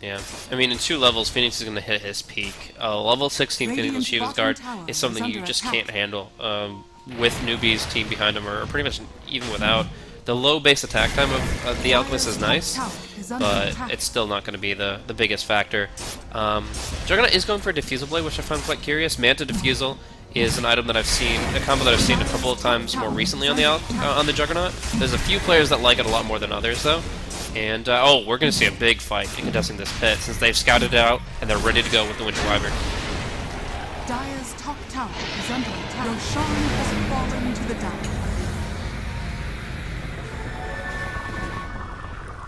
Yeah, I mean, in 2 levels, Phoenix is going to hit his peak. Level 16 Phoenix Radiant's Shiva's bottom Guard tower is something is you under just attack. can't handle with Newbee's team behind him, or pretty much even without. The low base attack time of the Alchemist is nice, but it's still not going to be the biggest factor. Juggernaut is going for a Diffusal Blade, which I find quite curious. Manta Diffusal is an item that I've seen, a combo that I've seen a couple of times more recently on the Juggernaut. There's a few players that like it a lot more than others, though. And, oh, we're going to see a big fight in contesting this pit, since they've scouted it out, and they're ready to go with the Winter Wyvern. Dire's top tower is under attack. Roshan has fallen to the down.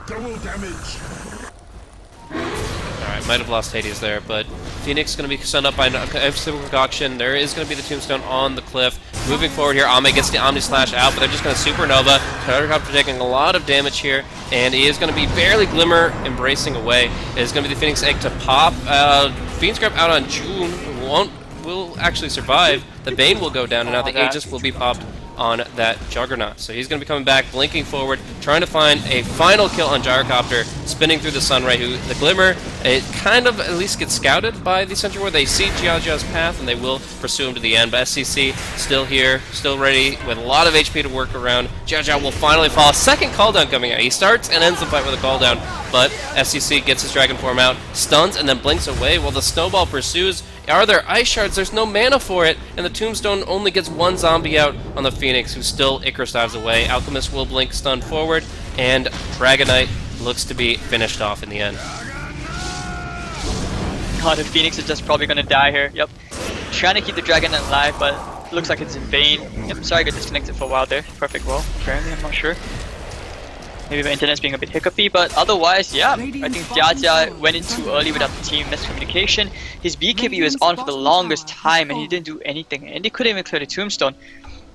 Double damage. Alright, might have lost Hades there, but Phoenix is going to be stunned up by a simple concoction. There is going to be the tombstone on the cliff. Moving forward here, Ame gets the Omni Slash out, but they're just going to Supernova. Helicopter taking a lot of damage here, and he is going to be barely Glimmer embracing away. It is going to be the Phoenix Egg to pop. Phoenix Grab out on June will actually survive. The Bane will go down, and now the Aegis will be popped on that Juggernaut. So he's going to be coming back, blinking forward, trying to find a final kill on Gyrocopter, spinning through the Sunray, who the Glimmer, it kind of at least gets scouted by the Centaur where they see Jiao Jiao's path, and they will pursue him to the end. But SCC still here, still ready, with a lot of HP to work around. Jiao Jiao will finally fall. Second cooldown coming out. He starts and ends the fight with a cooldown, but SCC gets his Dragon Form out, stuns, and then blinks away while the Snowball pursues. Are there Ice Shards? There's no mana for it, and the Tombstone only gets one zombie out on the Phoenix, who still Icarus dives away. Alchemist will blink, stun forward, and Dragon Knight looks to be finished off in the end. God, the Phoenix is just probably gonna die here. Yep. Trying to keep the Dragon Knight alive, but looks like it's in vain. Yep, sorry I got disconnected for a while there. Perfect well, apparently, I'm not sure. Maybe my internet's being a bit hiccupy, but otherwise, yeah, I think Jia Jia went in too early without the team miscommunication. His BKB was on for the longest time and he didn't do anything, and they couldn't even clear the Tombstone.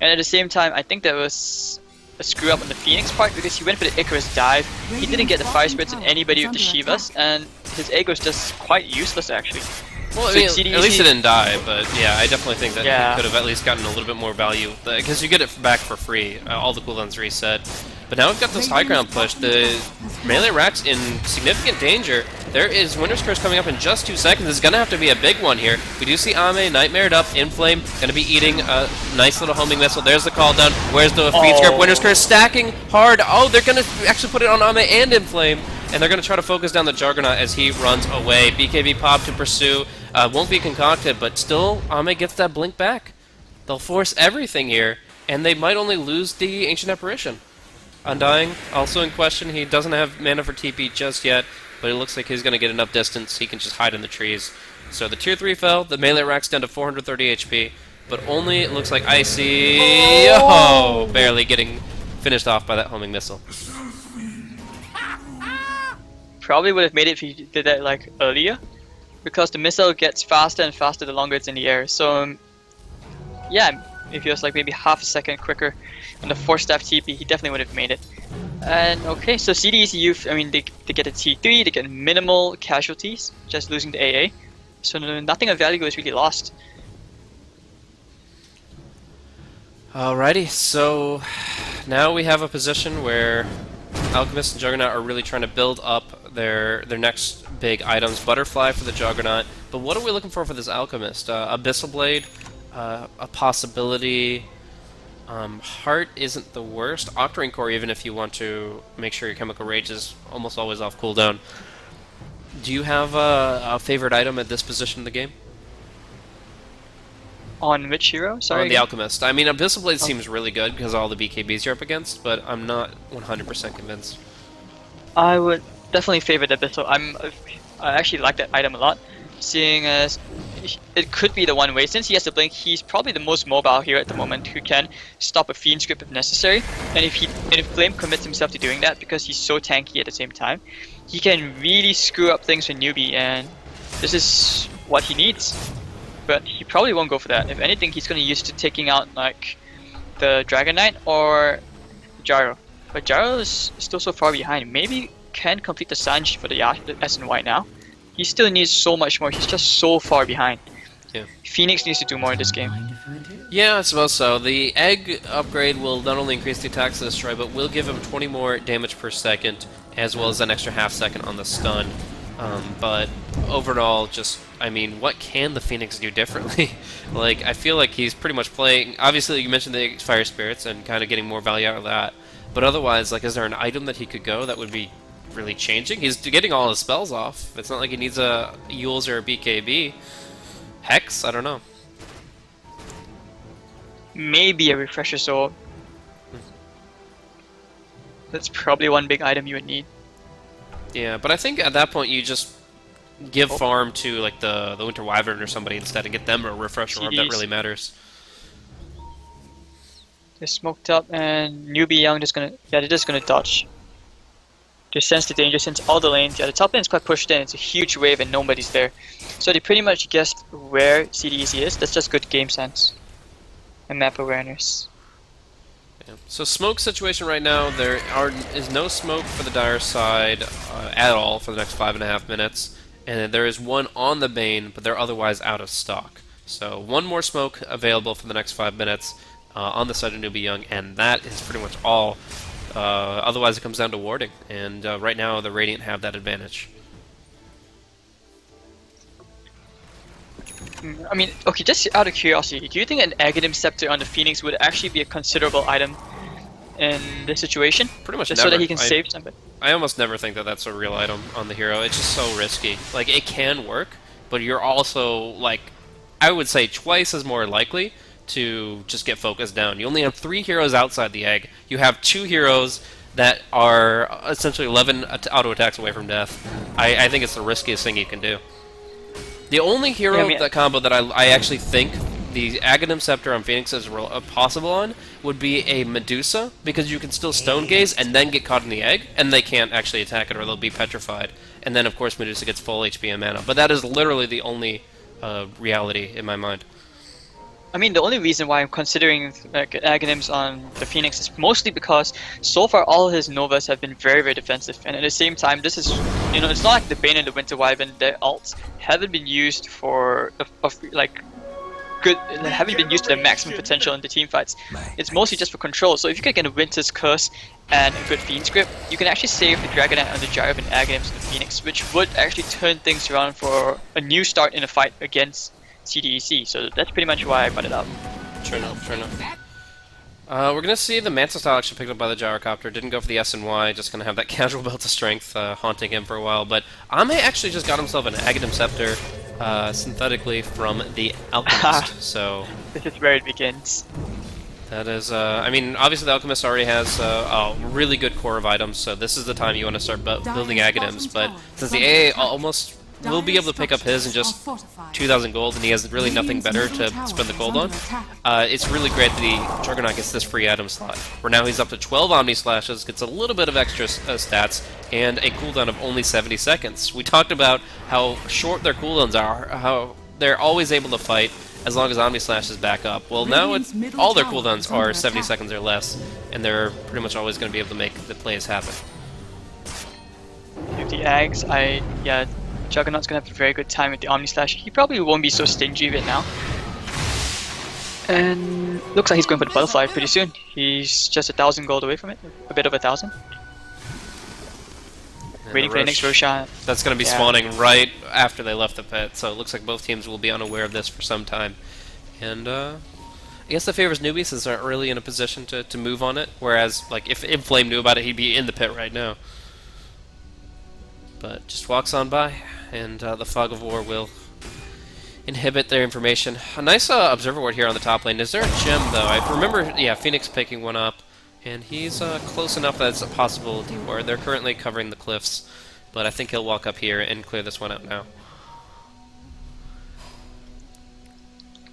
And at the same time, I think there was a screw up on the Phoenix part because he went for the Icarus dive. He didn't get the Fire Spirits in anybody with the Shivas, and his egg was just quite useless actually. Well, I So mean, CDEC at least it didn't die, but yeah, I definitely think that Yeah. he could have at least gotten a little bit more value, because you get it back for free, all the cooldowns reset. But now we've got this high ground push. The melee rack's in significant danger. There is Winter's Curse coming up in just 2 seconds. It's going to have to be a big one here. We do see Ame nightmared up, Inflame, going to be eating a nice little homing missile. There's the call down. Where's the feed script? Winter's Curse stacking hard. Oh, they're going to actually put it on Ame and Inflame. And they're going to try to focus down the Juggernaut as he runs away. BKB pop to pursue. Won't be concocted, but still, Ame gets that blink back. They'll force everything here, and they might only lose the Ancient Apparition. Undying, also in question. He doesn't have mana for TP just yet, but it looks like he's going to get enough distance. He can just hide in the trees. So the tier 3 fell. The melee rack's down to 430 HP, but only it looks like Icy. Oh, barely getting finished off by that homing missile. Probably would have made it if he did that like earlier, because the missile gets faster and faster the longer it's in the air. So yeah, if he was like maybe half a second quicker on the 4-step TP, he definitely would have made it. And okay, so CDEC Youth, I mean, they get a T3, they get minimal casualties, just losing the AA. So nothing of value is really lost. Alrighty, so now we have a position where Alchemist and Juggernaut are really trying to build up their next big items. Butterfly for the Juggernaut, but what are we looking for this Alchemist? Abyssal Blade, a possibility. Heart isn't the worst. Octarine Core, even if you want to make sure your Chemical Rage is almost always off cooldown. Do you have a favorite item at this position in the game? On which hero? Sorry. On the again? Alchemist. I mean, Abyssal Blade seems really good because of all the BKBs you're up against, but I'm not 100% convinced. I would definitely favor the Abyssal. I actually like that item a lot, seeing as it could be the one way. Since he has the blink, he's probably the most mobile here at the moment who can stop a Fiend Script if necessary. And if Flame commits himself to doing that because he's so tanky at the same time, he can really screw up things for Newbee, and this is what he needs. But he probably won't go for that. If anything, he's going to use to taking out like the Dragon Knight or Gyro. But Gyro is still so far behind. Maybe can complete the Sanj for the S and Y now. He still needs so much more. He's just so far behind. Yeah. Phoenix needs to do more in this game. Yeah, I suppose so. The egg upgrade will not only increase the attacks to destroy, but will give him 20 more damage per second, as well as an extra half second on the stun. But overall, just, I mean, what can the Phoenix do differently? Like, I feel like he's pretty much playing, obviously you mentioned the Fire Spirits and kind of getting more value out of that, but otherwise, like, is there an item that he could go that would be really changing? He's getting all his spells off. It's not like he needs a Yules or a BKB. Hex? I don't know. Maybe a Refresher Soul. That's probably one big item you would need. Yeah, but I think at that point you just give farm to like the Winter Wyvern or somebody instead and get them a refresher orb that really matters. They're smoked up, and Newbee Young just gonna they're just gonna dodge. They sense the danger since all the lanes. Yeah, the top lane is quite pushed in. It's a huge wave and nobody's there, so they pretty much guessed where CDEC is. That's just good game sense and map awareness. Yeah. So smoke situation right now, there is no smoke for the Dire side at all for the next 5.5 minutes, and there is one on the Bane, but they're otherwise out of stock. So one more smoke available for the next 5 minutes on the side of Newbee Young, and that is pretty much all. Otherwise it comes down to warding, and right now the Radiant have that advantage. I mean, okay, just out of curiosity, do you think an Aghanim Scepter on the Phoenix would actually be a considerable item in this situation? Pretty much just never. So that he can save somebody? I almost never think that that's a real item on the hero. It's just so risky. Like, it can work, but you're also, like, I would say twice as more likely to just get focused down. You only have 3 heroes outside the egg. You have 2 heroes that are essentially 11 auto attacks away from death. I think it's the riskiest thing you can do. The only hero that combo that I actually think the Aghanim Scepter on Phoenix is possible on would be a Medusa, because you can still Stone Gaze and then get caught in the egg, and they can't actually attack it or they'll be petrified. And then, of course, Medusa gets full HP and mana. But that is literally the only reality in my mind. I mean, the only reason why I'm considering like Aghanims on the Phoenix is mostly because so far all his Novas have been very, very defensive, and at the same time, this is, you know, it's not like the Bane and the Winter Wyvern, their ults haven't been used for haven't been used to their maximum potential in the team fights. It's mostly just for control. So if you can get a Winter's Curse and a good Fiend Script, you can actually save the Dragon Knight and the Gyro and Aghanims in the Phoenix, which would actually turn things around for a new start in a fight against CDEC, so that's pretty much why I brought it up. Sure enough, sure enough. We're going to see the Manta style actually picked up by the Gyrocopter. Didn't go for the S and Y, just going to have that casual belt of strength haunting him for a while. But Ame actually just got himself an Aghanim Scepter synthetically from the Alchemist. So this is where it begins. that is, I mean, obviously the Alchemist already has a really good core of items, so this is the time you want to start building Aghanims. But since the AA almost will be able to pick up his in just 2,000 gold, and he has really nothing better to spend the gold on, it's really great that the Juggernaut gets this free item slot, where now he's up to 12 Omni Slashes, gets a little bit of extra stats, and a cooldown of only 70 seconds. We talked about how short their cooldowns are, how they're always able to fight as long as Omni Slash is back up. Well, now all their cooldowns are 70 seconds or less, and they're pretty much always going to be able to make the plays happen. If the Ags, Juggernaut's gonna have a very good time with the Omni Slash. He probably won't be so stingy with it now. And looks like he's going for the Butterfly pretty soon. He's just 1,000 gold away from it, a bit of 1,000. Waiting for the next Roshan. That's going to be spawning right after they left the pit, so it looks like both teams will be unaware of this for some time. And I guess that favors Newbee since they're not really in a position to move on it, whereas like if Inflame knew about it, he'd be in the pit right now. But just walks on by, and the Fog of War will inhibit their information. A nice observer ward here on the top lane. Is there a gem, though? I remember, yeah, Phoenix picking one up, and he's close enough that it's a possible D-ward. They're currently covering the cliffs, but I think he'll walk up here and clear this one out now.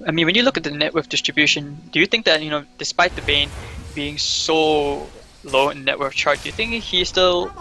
I mean, when you look at the net worth distribution, do you think that, you know, despite the Bane being so low in net worth chart, do you think he's still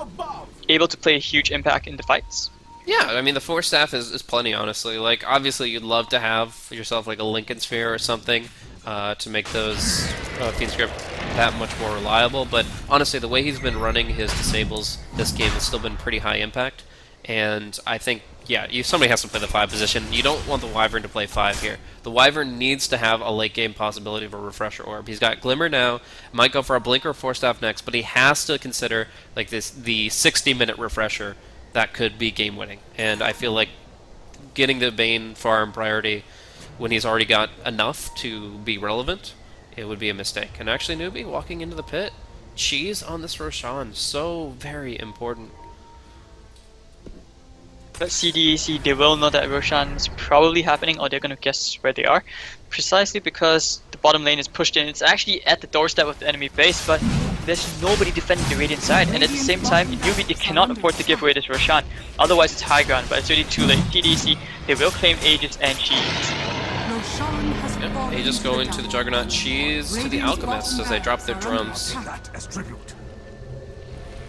able to play a huge impact in the fights? Yeah, I mean, the 4 staff is plenty, honestly. Like, obviously, you'd love to have yourself, like, a Lincoln Sphere or something to make those Fiend Script that much more reliable, but honestly, the way he's been running his disables this game has still been pretty high impact, and I think, yeah, somebody has to play the 5 position. You don't want the Wyvern to play 5 here. The Wyvern needs to have a late game possibility of a Refresher Orb. He's got Glimmer now, might go for a Blink or 4 staff next, but he has to consider like the 60-minute Refresher that could be game winning. And I feel like getting the Bane farm priority when he's already got enough to be relevant, it would be a mistake. And actually, Newbee walking into the pit, cheese on this Roshan, so very important. But CDEC, they will know that Roshan is probably happening, or they're going to guess where they are. Precisely because the bottom lane is pushed in. It's actually at the doorstep of the enemy base, but there's nobody defending the Radiant side. And at the same time, NewBee, they cannot afford to give away this Roshan. Otherwise, it's high ground, but it's already too late. CDEC, they will claim Aegis and Cheese. Yep, Aegis going to the Juggernaut, Cheese to the Alchemist as they drop their drums.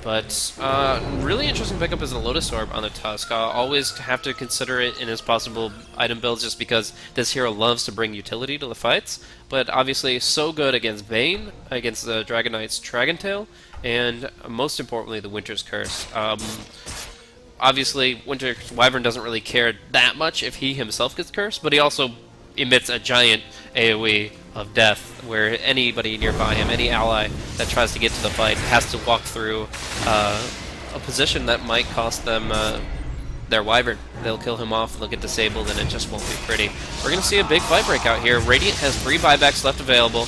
But really interesting pickup is the Lotus Orb on the Tusk. I'll always have to consider it in his possible item builds just because this hero loves to bring utility to the fights. But obviously so good against Bane, against the Dragon Knight's Dragon Tail, and most importantly the Winter's Curse. Obviously Winter's Wyvern doesn't really care that much if he himself gets cursed, but he also emits a giant AoE of death where anybody nearby him, any ally that tries to get to the fight, has to walk through a position that might cost them their Wyvern. They'll kill him off, they'll get disabled, and it just won't be pretty. We're going to see a big fight break out here. Radiant has 3 buybacks left available.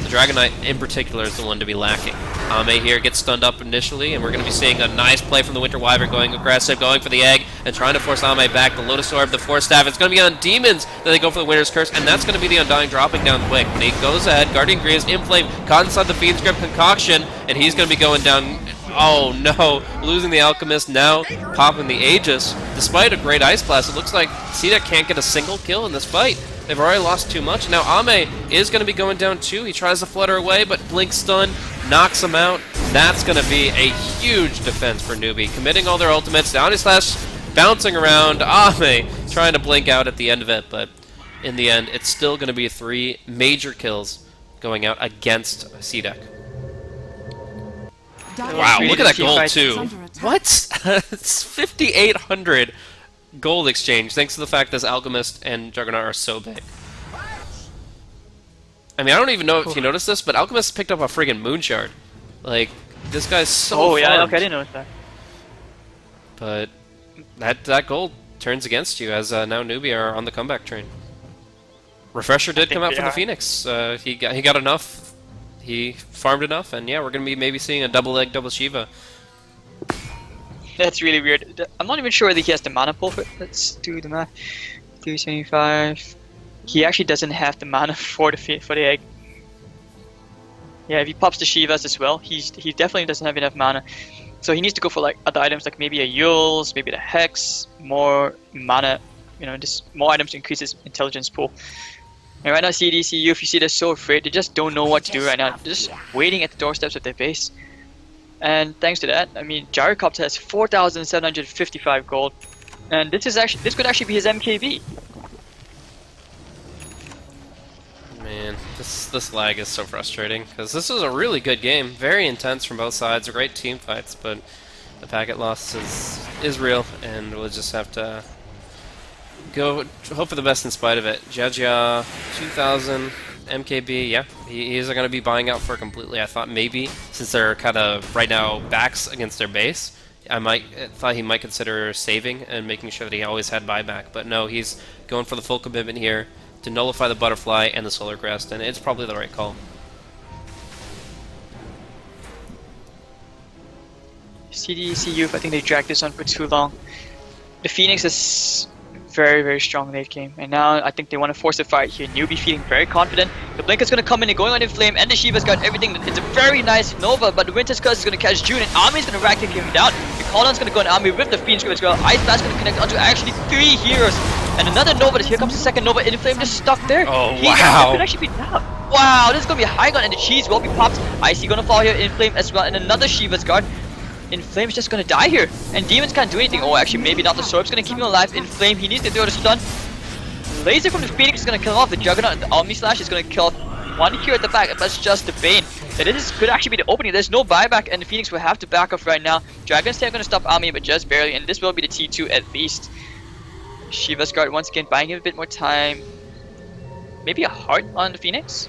The Dragon Knight in particular is the one to be lacking. Ame here gets stunned up initially, and we're going to be seeing a nice play from the Winter Wyvern, going aggressive, going for the egg, and trying to force Ame back. The Lotus Orb, the 4 staff, it's going to be on Demons that they go for the Winter's Curse, and that's going to be the Undying dropping down quick. When he goes ahead, Guardian Greaves in flame, caught inside the Fiend Script concoction, and he's going to be going down. Oh no, losing the Alchemist, now popping the Aegis. Despite a great Ice Blast, it looks like CDEC can't get a single kill in this fight. They've already lost too much. Now Ame is going to be going down too. He tries to flutter away, but Blink Stun knocks him out. That's going to be a huge defense for Newbee. Committing all their ultimates, down his slash, bouncing around. Ame trying to blink out at the end of it, but in the end, it's still going to be 3 major kills going out against CDEC. Wow, look at that gold too. What? It's 5,800 gold exchange, thanks to the fact this Alchemist and Juggernaut are so big. I mean, I don't even know if you noticed this, but Alchemist picked up a friggin' Moon Shard. Like, this guy's so Oh yeah, farmed. okay, I didn't notice that. But that gold turns against you as now Newbee are on the comeback train. Refresher did come out from the Phoenix. He got enough. He farmed enough, and yeah, we're gonna be maybe seeing a double egg, double Shiva. That's really weird. I'm not even sure whether he has the mana pool for it. Let's do the math. 375. He actually doesn't have the mana for the egg. Yeah, if he pops the Shivas as well, he definitely doesn't have enough mana. So he needs to go for like other items, like maybe a Yules, maybe the Hex, more mana. You know, just more items to increase his intelligence pool. And right now, CDEC, if you see, they're so afraid. They just don't know what to do right now. They're just waiting at the doorsteps of their base. And thanks to that, I mean, Gyrocopter has 4,755 gold, and this could actually be his MKB. Man, this lag is so frustrating because this is a really good game, very intense from both sides, great team fights, but the packet loss is real, and we'll just have to hope for the best in spite of it. Jia 2,000 MKB, yeah, he's going to be buying out for completely. I thought maybe, since they're kind of right now backs against their base, I thought he might consider saving and making sure that he always had buyback, but no, he's going for the full commitment here to nullify the Butterfly and the Solar Crest, and it's probably the right call. CDEC Youth, I think they dragged this on for too long. The Phoenix is very, very strong late game. And now I think they want to force a fight here. Newbee feeling very confident. The Blink is going to come in and going on in flame, and the Shiva's got everything. It's a very nice Nova, but the Winter's Curse is going to catch June, and Army is going to rack him down. The Colon's going to go on Army with the Phoenix Grip as well. Ice Blast going to connect onto actually 3 heroes. And another Nova. Here comes the second Nova. In flame just stuck there. Oh, He wow. could actually be down. Wow, this is going to be a high gun, and the cheese will be popped. Icy going to fall here in flame as well, and another Shiva's guard. Inflame's just gonna die here, and Demons can't do anything. Oh, actually, maybe not. The Sorb's gonna keep him alive. Inflame, he needs to throw the stun. Laser from the Phoenix is gonna kill him off. The Juggernaut and the Omni Slash is gonna kill one here at the back. That's just the Bane. And this could actually be the opening. There's no buyback, and the Phoenix will have to back off right now. Dragon's Tail gonna stop Army, but just barely, and this will be the T2 at least. Shiva's guard once again buying him a bit more time. Maybe a heart on the Phoenix?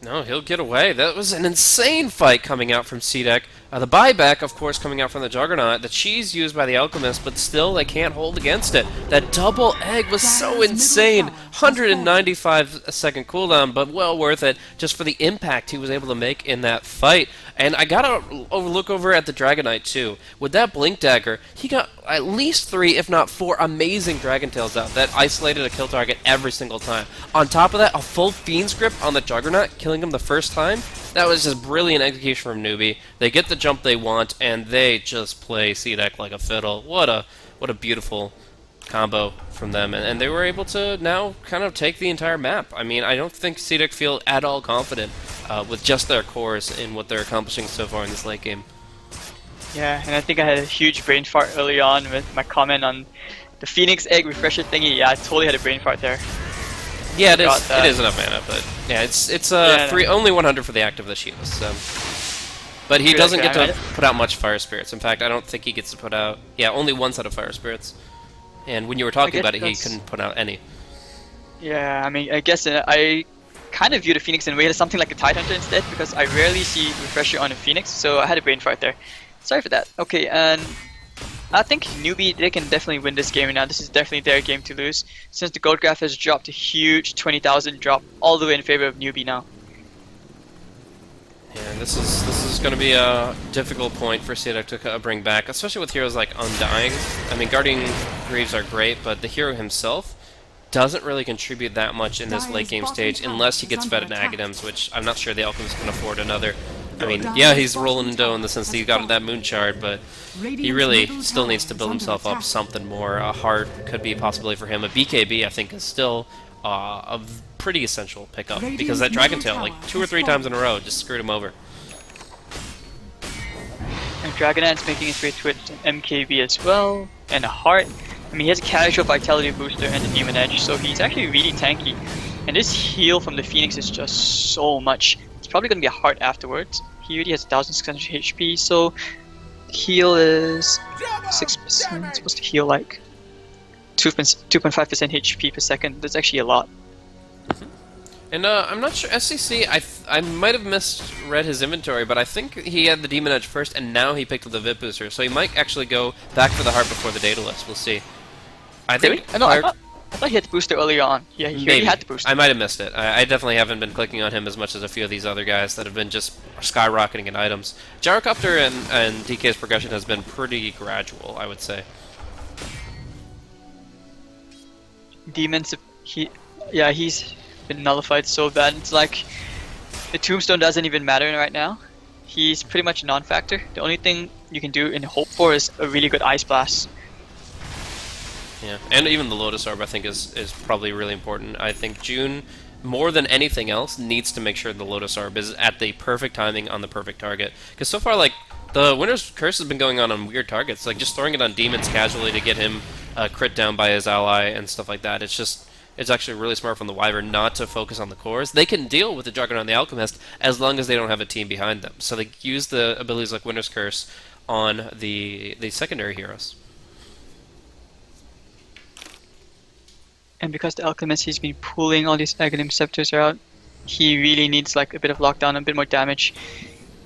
No, he'll get away. That was an insane fight coming out from CDEC. The buyback, of course, coming out from the Juggernaut. The cheese used by the Alchemist, but still they can't hold against it. That double egg was so insane. 195-second cooldown, but well worth it just for the impact he was able to make in that fight. And I gotta look over at the Dragonite too. With that Blink Dagger, he got at least 3, if not 4, amazing Dragon Tails out that isolated a kill target every single time. On top of that, a full Fiend's Grip on the Juggernaut, killing him the first time. That was just brilliant execution from Newbee. They get the jump they want, and they just play CDEC like a fiddle. What a beautiful combo from them, and they were able to now kind of take the entire map. I mean, I don't think CDEC feel at all confident with just their cores in what they're accomplishing so far in this late game. Yeah, and I think I had a huge brain fart early on with my comment on the Phoenix Egg refresher thingy. Yeah, I totally had a brain fart there. Yeah, it is enough mana, but yeah, it's Yeah, three only 100 for the active that she was. So. But he doesn't get to put out much Fire Spirits. In fact, I don't think he gets to put out only 1 set of Fire Spirits. And when you were talking about it, he couldn't put out any. Yeah, I mean, I guess I kind of view the Phoenix in a way as something like a Tidehunter instead, because I rarely see refresher on a Phoenix, so I had a brain fart there. Sorry for that. Okay, and I think Newbee, they can definitely win this game right now. This is definitely their game to lose, since the gold graph has dropped a huge 20,000 drop all the way in favor of Newbee now. Yeah, this is going to be a difficult point for CDEC to bring back, especially with heroes like Undying. I mean, Guardian Greaves are great, but the hero himself doesn't really contribute that much in this late game stage unless he gets fed in Aghanims, which I'm not sure the Alchemist can afford another. I mean, yeah, he's rolling in dough in the sense that he got that Moon Shard, but he really still needs to build himself up something more. A heart could be a possibility for him. A BKB, I think, is still a pretty essential pickup, because that Dragon Tail, like 2 or 3 times in a row, just screwed him over. And Dragonite's making his way to it, an MKB as well, and a heart. I mean, he has a casual vitality booster and a Demon Edge, so he's actually really tanky. And this heal from the Phoenix is just so much. It's probably going to be a heart afterwards. He already has 1,600 HP, so heal is 6%. It's supposed to heal like 2.5% HP per second. That's actually a lot. And I'm not sure, SCC, I might have misread his inventory, but I think he had the Demon Edge first, and now he picked up the VIP booster, so he might actually go back for the heart before the data list. We'll see. I think. Really? No, I thought he had the booster early on. Yeah, he already had the booster. I might have missed it. I definitely haven't been clicking on him as much as a few of these other guys that have been just skyrocketing in items. Gyrocopter and DK's progression has been pretty gradual, I would say. Demons, he's been nullified so bad. It's like the Tombstone doesn't even matter right now. He's pretty much a non-factor. The only thing you can do and hope for is a really good Ice Blast. Yeah, and even the Lotus Orb I think is probably really important. I think June, more than anything else, needs to make sure the Lotus Orb is at the perfect timing on the perfect target. Because so far, like, the Winter's Curse has been going on weird targets, like just throwing it on Demons casually to get him crit down by his ally and stuff like that. It's actually really smart from the Wyvern not to focus on the cores. They can deal with the Juggernaut and the Alchemist as long as they don't have a team behind them. So they use the abilities like Winter's Curse on the secondary heroes. And because the Alchemist, he's been pulling all these Aghanim Scepters out, he really needs like a bit of lockdown, a bit more damage.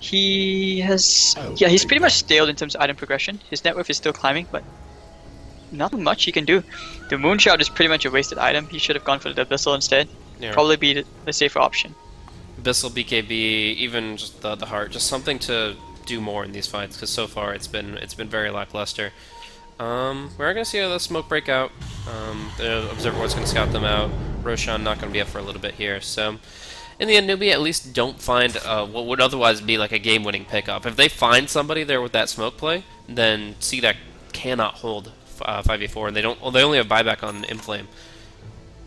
He's pretty much stale in terms of item progression. His net worth is still climbing, but not much he can do. The Moonshroud is pretty much a wasted item. He should have gone for the Abyssal instead. Yeah. Probably be the safer option. Abyssal, BKB, even just the heart, just something to do more in these fights, because so far it's been very lackluster. We're gonna see how the smoke break out. The Observer Ward's going to scout them out. Roshan not going to be up for a little bit here. So, in the end, Newbee at least don't find what would otherwise be like a game-winning pickup. If they find somebody there with that smoke play, then CDEC cannot hold 5v4, and they don't. Well, they only have buyback on Inflame.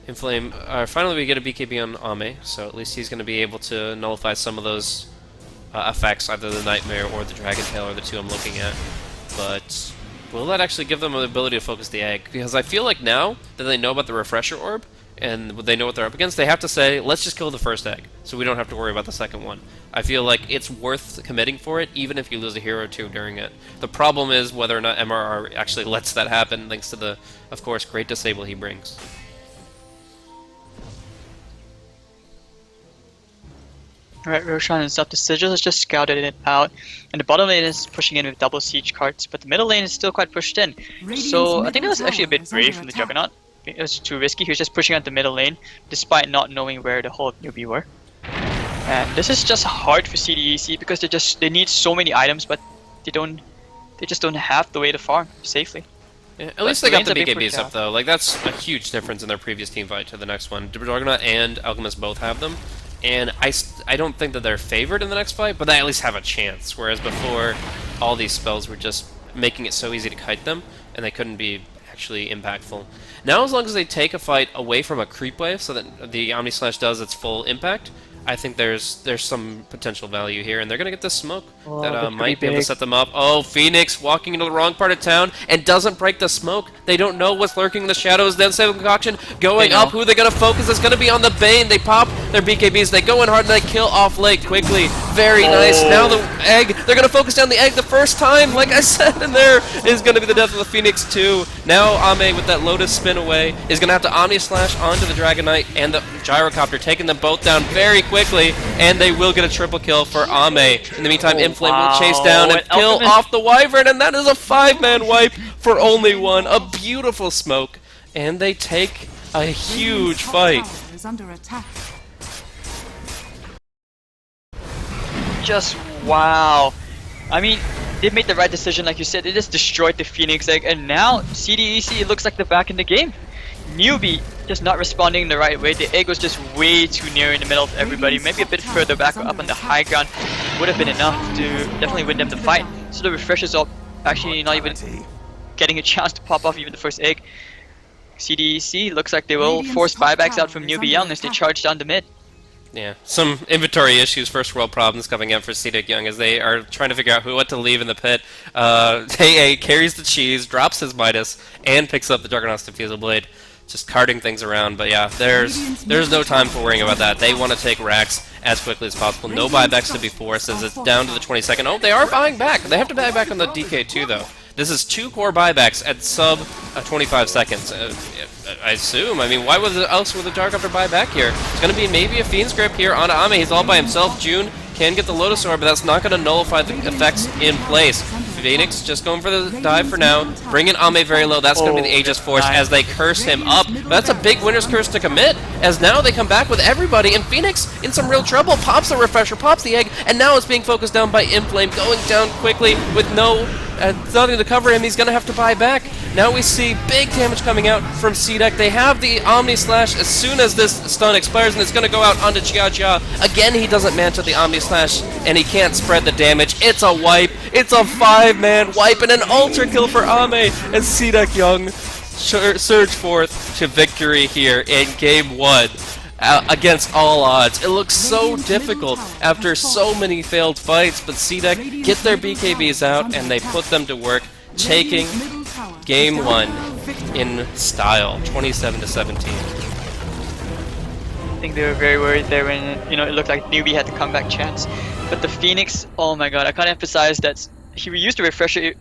Inflame. Finally, we get a BKB on Ame, so at least he's going to be able to nullify some of those effects, either the Nightmare or the Dragon Tail are the two I'm looking at. But will that actually give them the ability to focus the egg? Because I feel like now that they know about the Refresher Orb, and they know what they're up against, they have to say, let's just kill the first egg, so we don't have to worry about the second one. I feel like it's worth committing for it, even if you lose a hero or two during it. The problem is whether or not MRR actually lets that happen, thanks to the, of course, great disable he brings. Alright, Roshan is up. The Sigil has just scouted it out, and the bottom lane is pushing in with double siege cards, but the middle lane is still quite pushed in. So I think that was actually a bit brave from the Juggernaut. It was too risky. He was just pushing out the middle lane, despite not knowing where the whole of Newbee were. And this is just hard for CDEC because they need so many items, but they just don't have the way to farm safely. Yeah, at least they got the BKBs up though. Like that's a huge difference in their previous team fight to the next one. Juggernaut and Alchemist both have them. And I don't think that they're favored in the next fight, but they at least have a chance. Whereas before, all these spells were just making it so easy to kite them, and they couldn't be actually impactful. Now, as long as they take a fight away from a creep wave, so that the Omni Slash does its full impact, I think there's some potential value here, and they're gonna get this smoke that might be able to set them up. Oh, Phoenix walking into the wrong part of town and doesn't break the smoke. They don't know what's lurking in the shadows. Then Sable Concoction going up. Who are they gonna focus? It's gonna be on the Bane. They pop their BKBs. They go in hard and they kill off late quickly. Very nice. Now the egg. They're gonna focus down the egg the first time, like I said, and there is gonna be the death of the Phoenix too. Now Ame with that Lotus spin away is gonna have to Omni Slash onto the Dragon Knight and the Gyrocopter, taking them both down very quickly, and they will get a triple kill for Ame. In the meantime, Inflame will chase down and kill off the Wyvern, and that is a 5-man wipe for only one. A beautiful smoke, and they take a huge fight. Just wow. I mean, they made the right decision, like you said. They just destroyed the Phoenix egg, and now CDEC looks like they're back in the game. Newbee just not responding the right way. The egg was just way too near in the middle of everybody. Maybe a bit further back or up on the high ground would have been enough to definitely win them the fight. So the refreshers are actually not even getting a chance to pop off even the first egg. CDEC looks like they will force buybacks out from Newbee Young as they charge down the mid. Yeah, some inventory issues, first world problems coming up for CDEC Young as they are trying to figure out what to leave in the pit. AA carries the cheese, drops his Midas, and picks up the Juggernaut's Diffusal Blade. Just carting things around, but yeah, there's no time for worrying about that. They want to take racks as quickly as possible. No buybacks to be forced as it's down to the 22nd. Oh, they are buying back. They have to buy back on the DK too, though. This is 2 core buybacks at sub 25 seconds. I assume. I mean, why else would the Gyrocopter buy back here? It's going to be maybe a Fiend's Grip here on Ame. He's all by himself. June can get the Lotus Orb, but that's not going to nullify the effects in place. Phoenix just going for the dive for now. Bringing Ame very low. That's going to be the Aegis Force as they curse him up. But that's a big winner's curse to commit, as now they come back with everybody, and Phoenix in some real trouble. Pops the Refresher, pops the egg, and now it's being focused down by Inflame, going down quickly with nothing to cover him. He's going to have to buy back. Now we see big damage coming out from CDEC. They have the Omni Slash as soon as this stun expires, and it's going to go out onto Chia Chia. Again, he doesn't mantle the Omni Slash, and he can't spread the damage. It's a wipe. It's a 5-man wipe and an ultra kill for Ame as CDEC Young surge forth to victory here in Game 1. Against all odds. It looks so difficult after so many failed fights, but CDEC get their BKBs out and they put them to work, taking Game 1 in style, 27-17. I think they were very worried there when it looked like Newbee had the comeback chance. But the Phoenix, oh my god, I can't emphasize that he used the Refresher.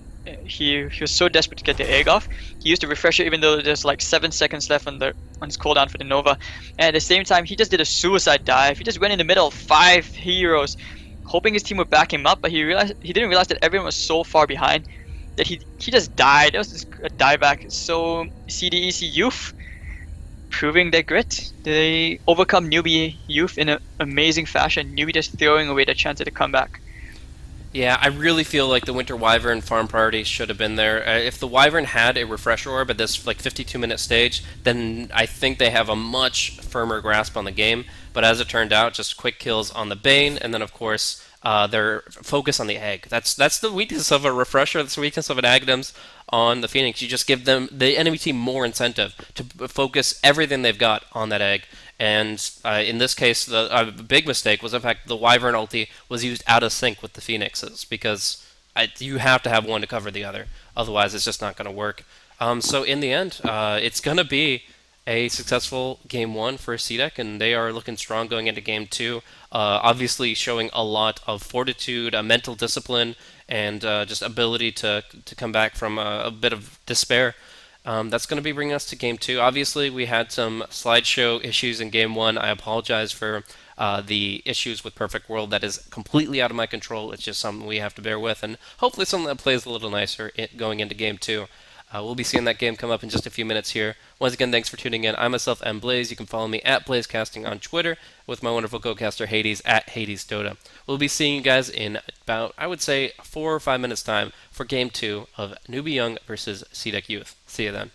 He was so desperate to get the egg off. He used the Refresher even though there's like 7 seconds left on his cooldown for the Nova. And at the same time, he just did a suicide dive. He just went in the middle of 5 heroes, hoping his team would back him up, but he didn't realize that everyone was so far behind that he just died. It was just a dieback. So CDEC Youth proving their grit. They overcome Newbee Youth in an amazing fashion. Newbee just throwing away the chance at a comeback. Yeah, I really feel like the Winter Wyvern farm priority should have been there. If the Wyvern had a refresher orb at this like 52-minute stage, then I think they have a much firmer grasp on the game. But as it turned out, just quick kills on the Bane, and then of course their focus on the egg. That's the weakness of a refresher. That's the weakness of an Aghanim's on the Phoenix. You just give them the enemy team more incentive to focus everything they've got on that egg. And in this case, the big mistake was, in fact, the Wyvern ulti was used out of sync with the Phoenixes because you have to have one to cover the other. Otherwise, it's just not going to work. So in the end, it's going to be a successful game one for CDEC, and they are looking strong going into game two. Obviously, showing a lot of fortitude, mental discipline, and just ability to come back from a bit of despair. That's going to be bringing us to game two. Obviously, we had some slideshow issues in game one. I apologize for the issues with Perfect World. That is completely out of my control. It's just something we have to bear with, and hopefully something that plays a little nicer going into game two. We'll be seeing that game come up in just a few minutes here. Once again, thanks for tuning in. I myself am Blaze. You can follow me at BlazeCasting on Twitter with my wonderful co-caster Hades at Hades Dota. We'll be seeing you guys in about, I would say, 4 or 5 minutes time for game 2 of Newbee Young versus CDEC Youth. See you then.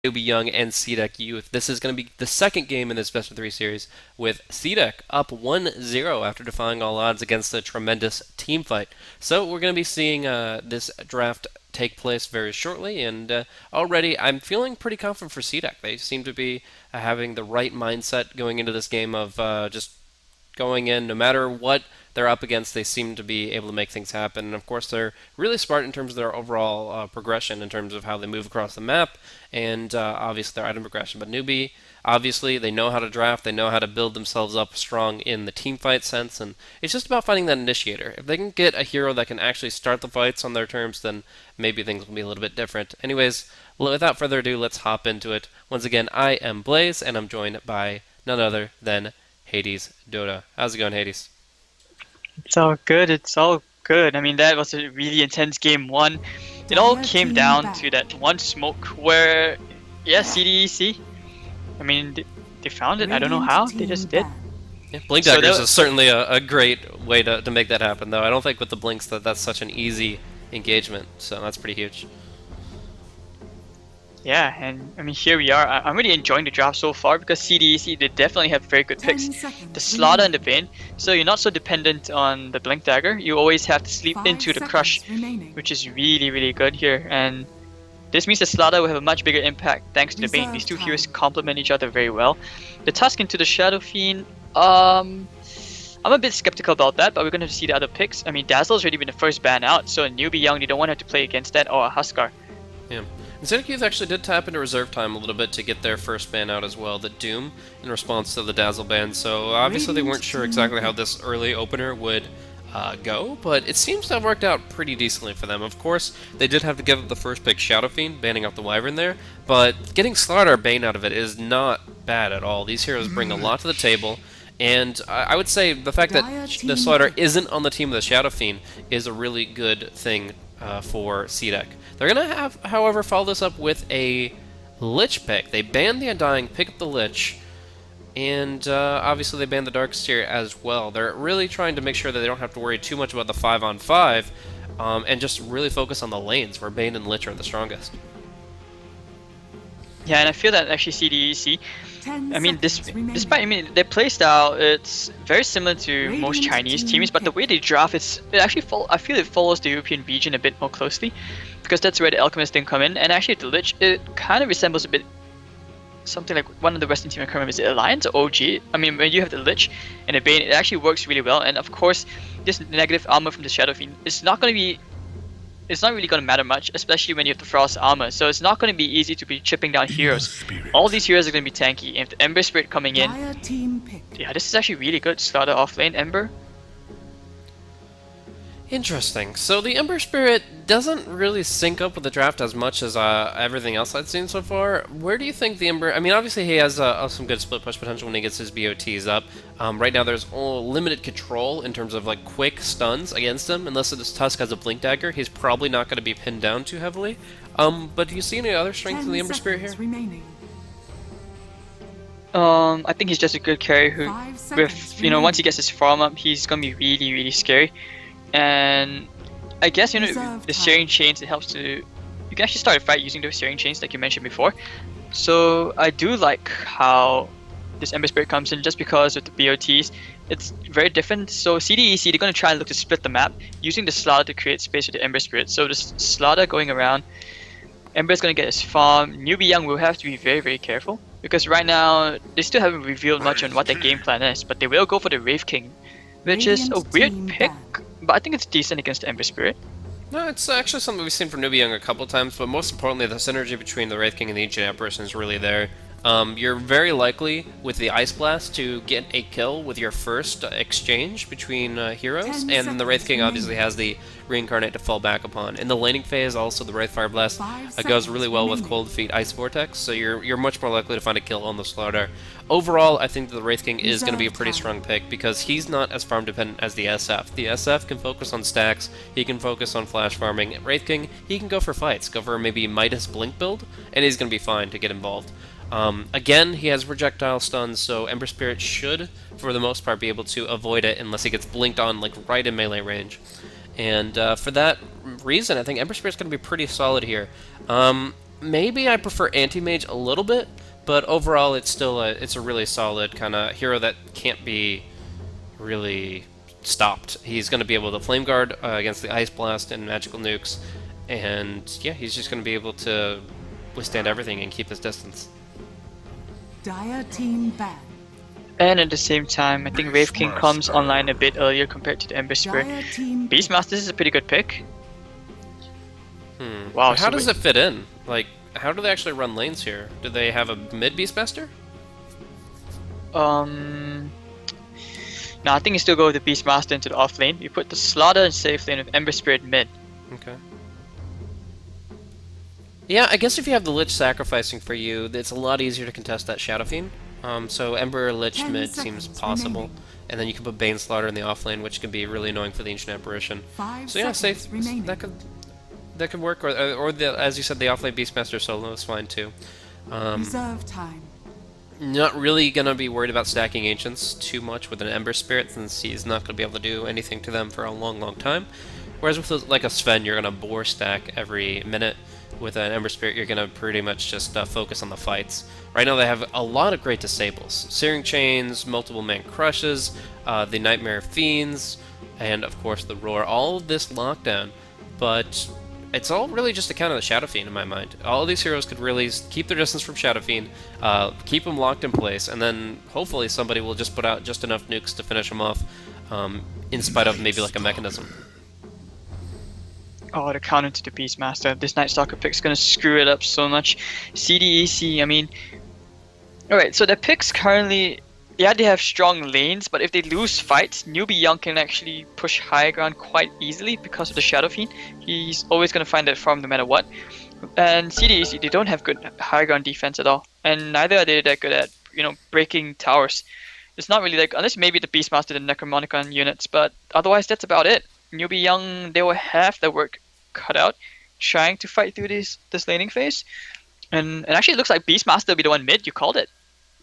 NewBee Young and CDEC Youth. This is going to be the second game in this best of 3 series, with CDEC up 1-0 after defying all odds against a tremendous team fight. So we're going to be seeing this draft take place very shortly, and already I'm feeling pretty confident for CDEC. They seem to be having the right mindset going into this game of just going in, no matter what they're up against, they seem to be able to make things happen. And of course, they're really smart in terms of their overall progression, in terms of how they move across the map, and obviously their item progression. But Newbee, obviously, they know how to draft, they know how to build themselves up strong in the team fight sense, and it's just about finding that initiator. If they can get a hero that can actually start the fights on their terms, then maybe things will be a little bit different. Anyways, without further ado, let's hop into it. Once again, I am Blaze, and I'm joined by none other than Hades Dota. How's it going, Hades? It's all good. It's all good. I mean, that was a really intense game one. It all came down to that one smoke where, yeah, CDEC. I mean, they found it. I don't know how. They just did. Yeah, Blink Daggers is certainly a great way to make that happen, though. I don't think with the Blinks that's such an easy engagement, so that's pretty huge. Yeah, and I mean, here we are. I'm really enjoying the draft so far because CDEC, they definitely have very good picks. The Slaughter and the Bane, so you're not so dependent on the Blink Dagger. You always have to sleep into the Crush, which is really, really good here. And this means the Slaughter will have a much bigger impact thanks to the Bane. These two heroes complement each other very well. The Tusk into the Shadow Fiend, I'm a bit skeptical about that, but we're going to see the other picks. I mean, Dazzle's already been the first ban out, so a NewBee Young, you don't want to have to play against that, or a Huskar. Yeah. And CDEC Youth actually did tap into reserve time a little bit to get their first ban out as well, the Doom, in response to the Dazzle ban. So obviously they weren't sure exactly how this early opener would go, but it seems to have worked out pretty decently for them. Of course, they did have to give up the first pick, Shadow Fiend, banning out the Wyvern there, but getting Slaughter Bane out of it is not bad at all. These heroes bring a lot to the table, and I would say the fact that the Slaughter isn't on the team of the Shadow Fiend is a really good thing for CDEC. They're going to have, however, follow this up with a Lich pick. They banned the Undying, pick up the Lich, and obviously they banned the Darkseer as well. They're really trying to make sure that they don't have to worry too much about the 5-on-5, and just really focus on the lanes where Bane and Lich are the strongest. Yeah, and I feel that actually CDEC, I mean, despite, I mean, their playstyle, it's very similar to most Chinese teams, but the way they draft, I feel it follows the European region a bit more closely, because that's where the Alchemist didn't come in, and actually the Lich, it kind of resembles a bit something like one of the Western teams I can't remember, is it Alliance or OG? I mean, when you have the Lich and the Bane, it actually works really well, and of course, this negative armor from the Shadow Fiend, it's not really going to matter much, especially when you have the Frost armor, so it's not going to be easy to be chipping down heroes. All these heroes are going to be tanky, and if the Ember Spirit coming in, yeah, this is actually really good. Slaughter off lane, Ember. Interesting. So the Ember Spirit doesn't really sync up with the draft as much as everything else I've seen so far. Where do you think the Ember... I mean, obviously he has some good split push potential when he gets his BOTs up. Right now there's limited control in terms of like quick stuns against him. Unless this Tusk has a Blink Dagger, he's probably not going to be pinned down too heavily. But do you see any other strengths in the Ember Spirit here? I think he's just a good carry who, with, you know, once he gets his farm up, he's going to be really, really scary. And I guess, you know, the Searing Chains, it helps to... You can actually start a fight using those Searing Chains like you mentioned before. So I do like how this Ember Spirit comes in just because of the BOTs. It's very different. So CDEC, they're going to try and look to split the map using the Slaughter to create space with the Ember Spirit. So the Slaughter going around, Ember's going to get his farm. NewBee Young will have to be very, very careful. Because right now, they still haven't revealed much on what their game plan is. But they will go for the Wraith King, which is a weird pick. But I think it's decent against the Ember Spirit. No, it's actually something we've seen from NewBee Young a couple times, but most importantly, the synergy between the Wraith King and the Ancient Apparition is really there. You're very likely, with the Ice Blast, to get a kill with your first exchange between heroes, and then the Wraith King obviously has the Reincarnate to fall back upon. In the laning phase, also the Wraith Fire Blast goes really well with Cold Feet Ice Vortex, so you're much more likely to find a kill on the Slaughter. Overall, I think the Wraith King is going to be a pretty strong pick, because he's not as farm dependent as the SF. The SF can focus on stacks, he can focus on flash farming. Wraith King, he can go for fights, go for maybe Midas Blink build, and he's going to be fine to get involved. Again, he has projectile stuns, so Ember Spirit should, for the most part, be able to avoid it unless he gets blinked on, like, right in melee range. And for that reason, I think Ember Spirit's going to be pretty solid here. maybe I prefer Anti-Mage a little bit, but overall it's still it's a really solid kind of hero that can't be really stopped. He's going to be able to Flame Guard against the Ice Blast and Magical Nukes, and yeah, he's just going to be able to withstand everything and keep his distance. Dire team ban. And at the same time, I think Wraith King comes online a bit earlier compared to the Ember Spirit. Dire team. Beastmaster is a pretty good pick. Wow, How so does it fit in? Like, how do they actually run lanes here? Do they have a mid Beastmaster? No, I think you still go with the Beastmaster into the off lane. You put the Slaughter and safe lane of Ember Spirit mid. Okay. Yeah, I guess if you have the Lich sacrificing for you, it's a lot easier to contest that Shadow Fiend. So Ember Lich 10 mid seems seconds possible. remaining. And then you can put Bane Slaughter in the off lane, which can be really annoying for the Ancient Apparition. 5 So yeah, seconds safe. remaining. That could work. Or the, as you said, the off lane Beastmaster solo is fine too. Reserve time. Not really gonna be worried about stacking Ancients too much with an Ember Spirit, since he's not gonna be able to do anything to them for a long time. Whereas with like a Sven, you're gonna boar stack every minute. With an Ember Spirit, you're gonna pretty much just focus on the fights. Right now, they have a lot of great disables: Searing Chains, Multiple Man Crushes, the Nightmare Fiends, and of course the Roar. All of this lockdown, but it's all really just a count of the Shadow Fiend in my mind. All of these heroes could really keep their distance from Shadow Fiend, keep them locked in place, and then hopefully somebody will just put out just enough nukes to finish them off, in spite of maybe like a mechanism. Oh, the counter to the Beastmaster. This Night Stalker pick's gonna screw it up so much. CDEC, I mean... Alright, so the picks currently... Yeah, they have strong lanes, but if they lose fights, Newbee Young can actually push high ground quite easily because of the Shadow Fiend. He's always gonna find that farm no matter what. And CDEC, they don't have good high ground defense at all. And neither are they that good at, breaking towers. It's not really like... Unless maybe the Beastmaster, the Necromonicon units, but otherwise that's about it. Newbee Young, they will have their work cut out trying to fight through this laning phase, and actually it looks like Beastmaster will be the one mid. You called it.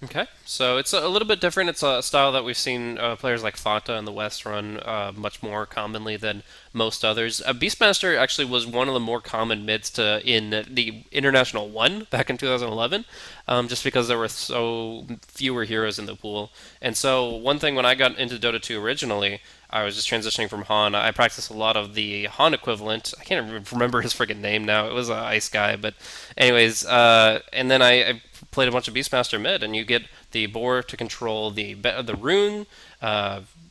Okay, so it's a little bit different. It's a style that we've seen players like Fata in the West run much more commonly than most others. Beastmaster actually was one of the more common mids in the International 1 back in 2011, just because there were so fewer heroes in the pool. And so one thing when I got into Dota 2 originally, I was just transitioning from Han. I practiced a lot of the Han equivalent. I can't even remember his friggin' name now. It was an ice guy, but anyways, and then I played a bunch of Beastmaster mid, and you get the boar to control the rune.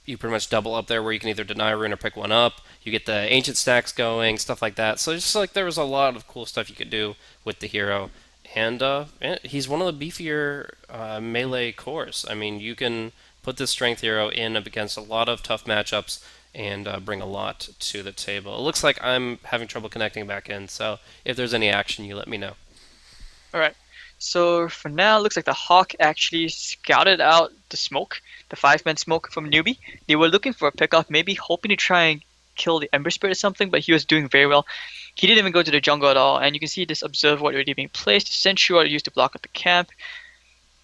You pretty much double up there where you can either deny a rune or pick one up. You get the ancient stacks going, stuff like that. So just like there was a lot of cool stuff you could do with the hero. And he's one of the beefier melee cores. I mean, you can put this strength hero in against a lot of tough matchups and bring a lot to the table. It looks like I'm having trouble connecting back in, so if there's any action, you let me know. Alright, so for now, it looks like the Hawk actually scouted out the smoke, the 5-man smoke from Newbee. They were looking for a pickoff, maybe hoping to try and kill the Ember Spirit or something, but he was doing very well. He didn't even go to the jungle at all, and you can see this Observer Ward already being placed, Sentry Ward used to block up the camp.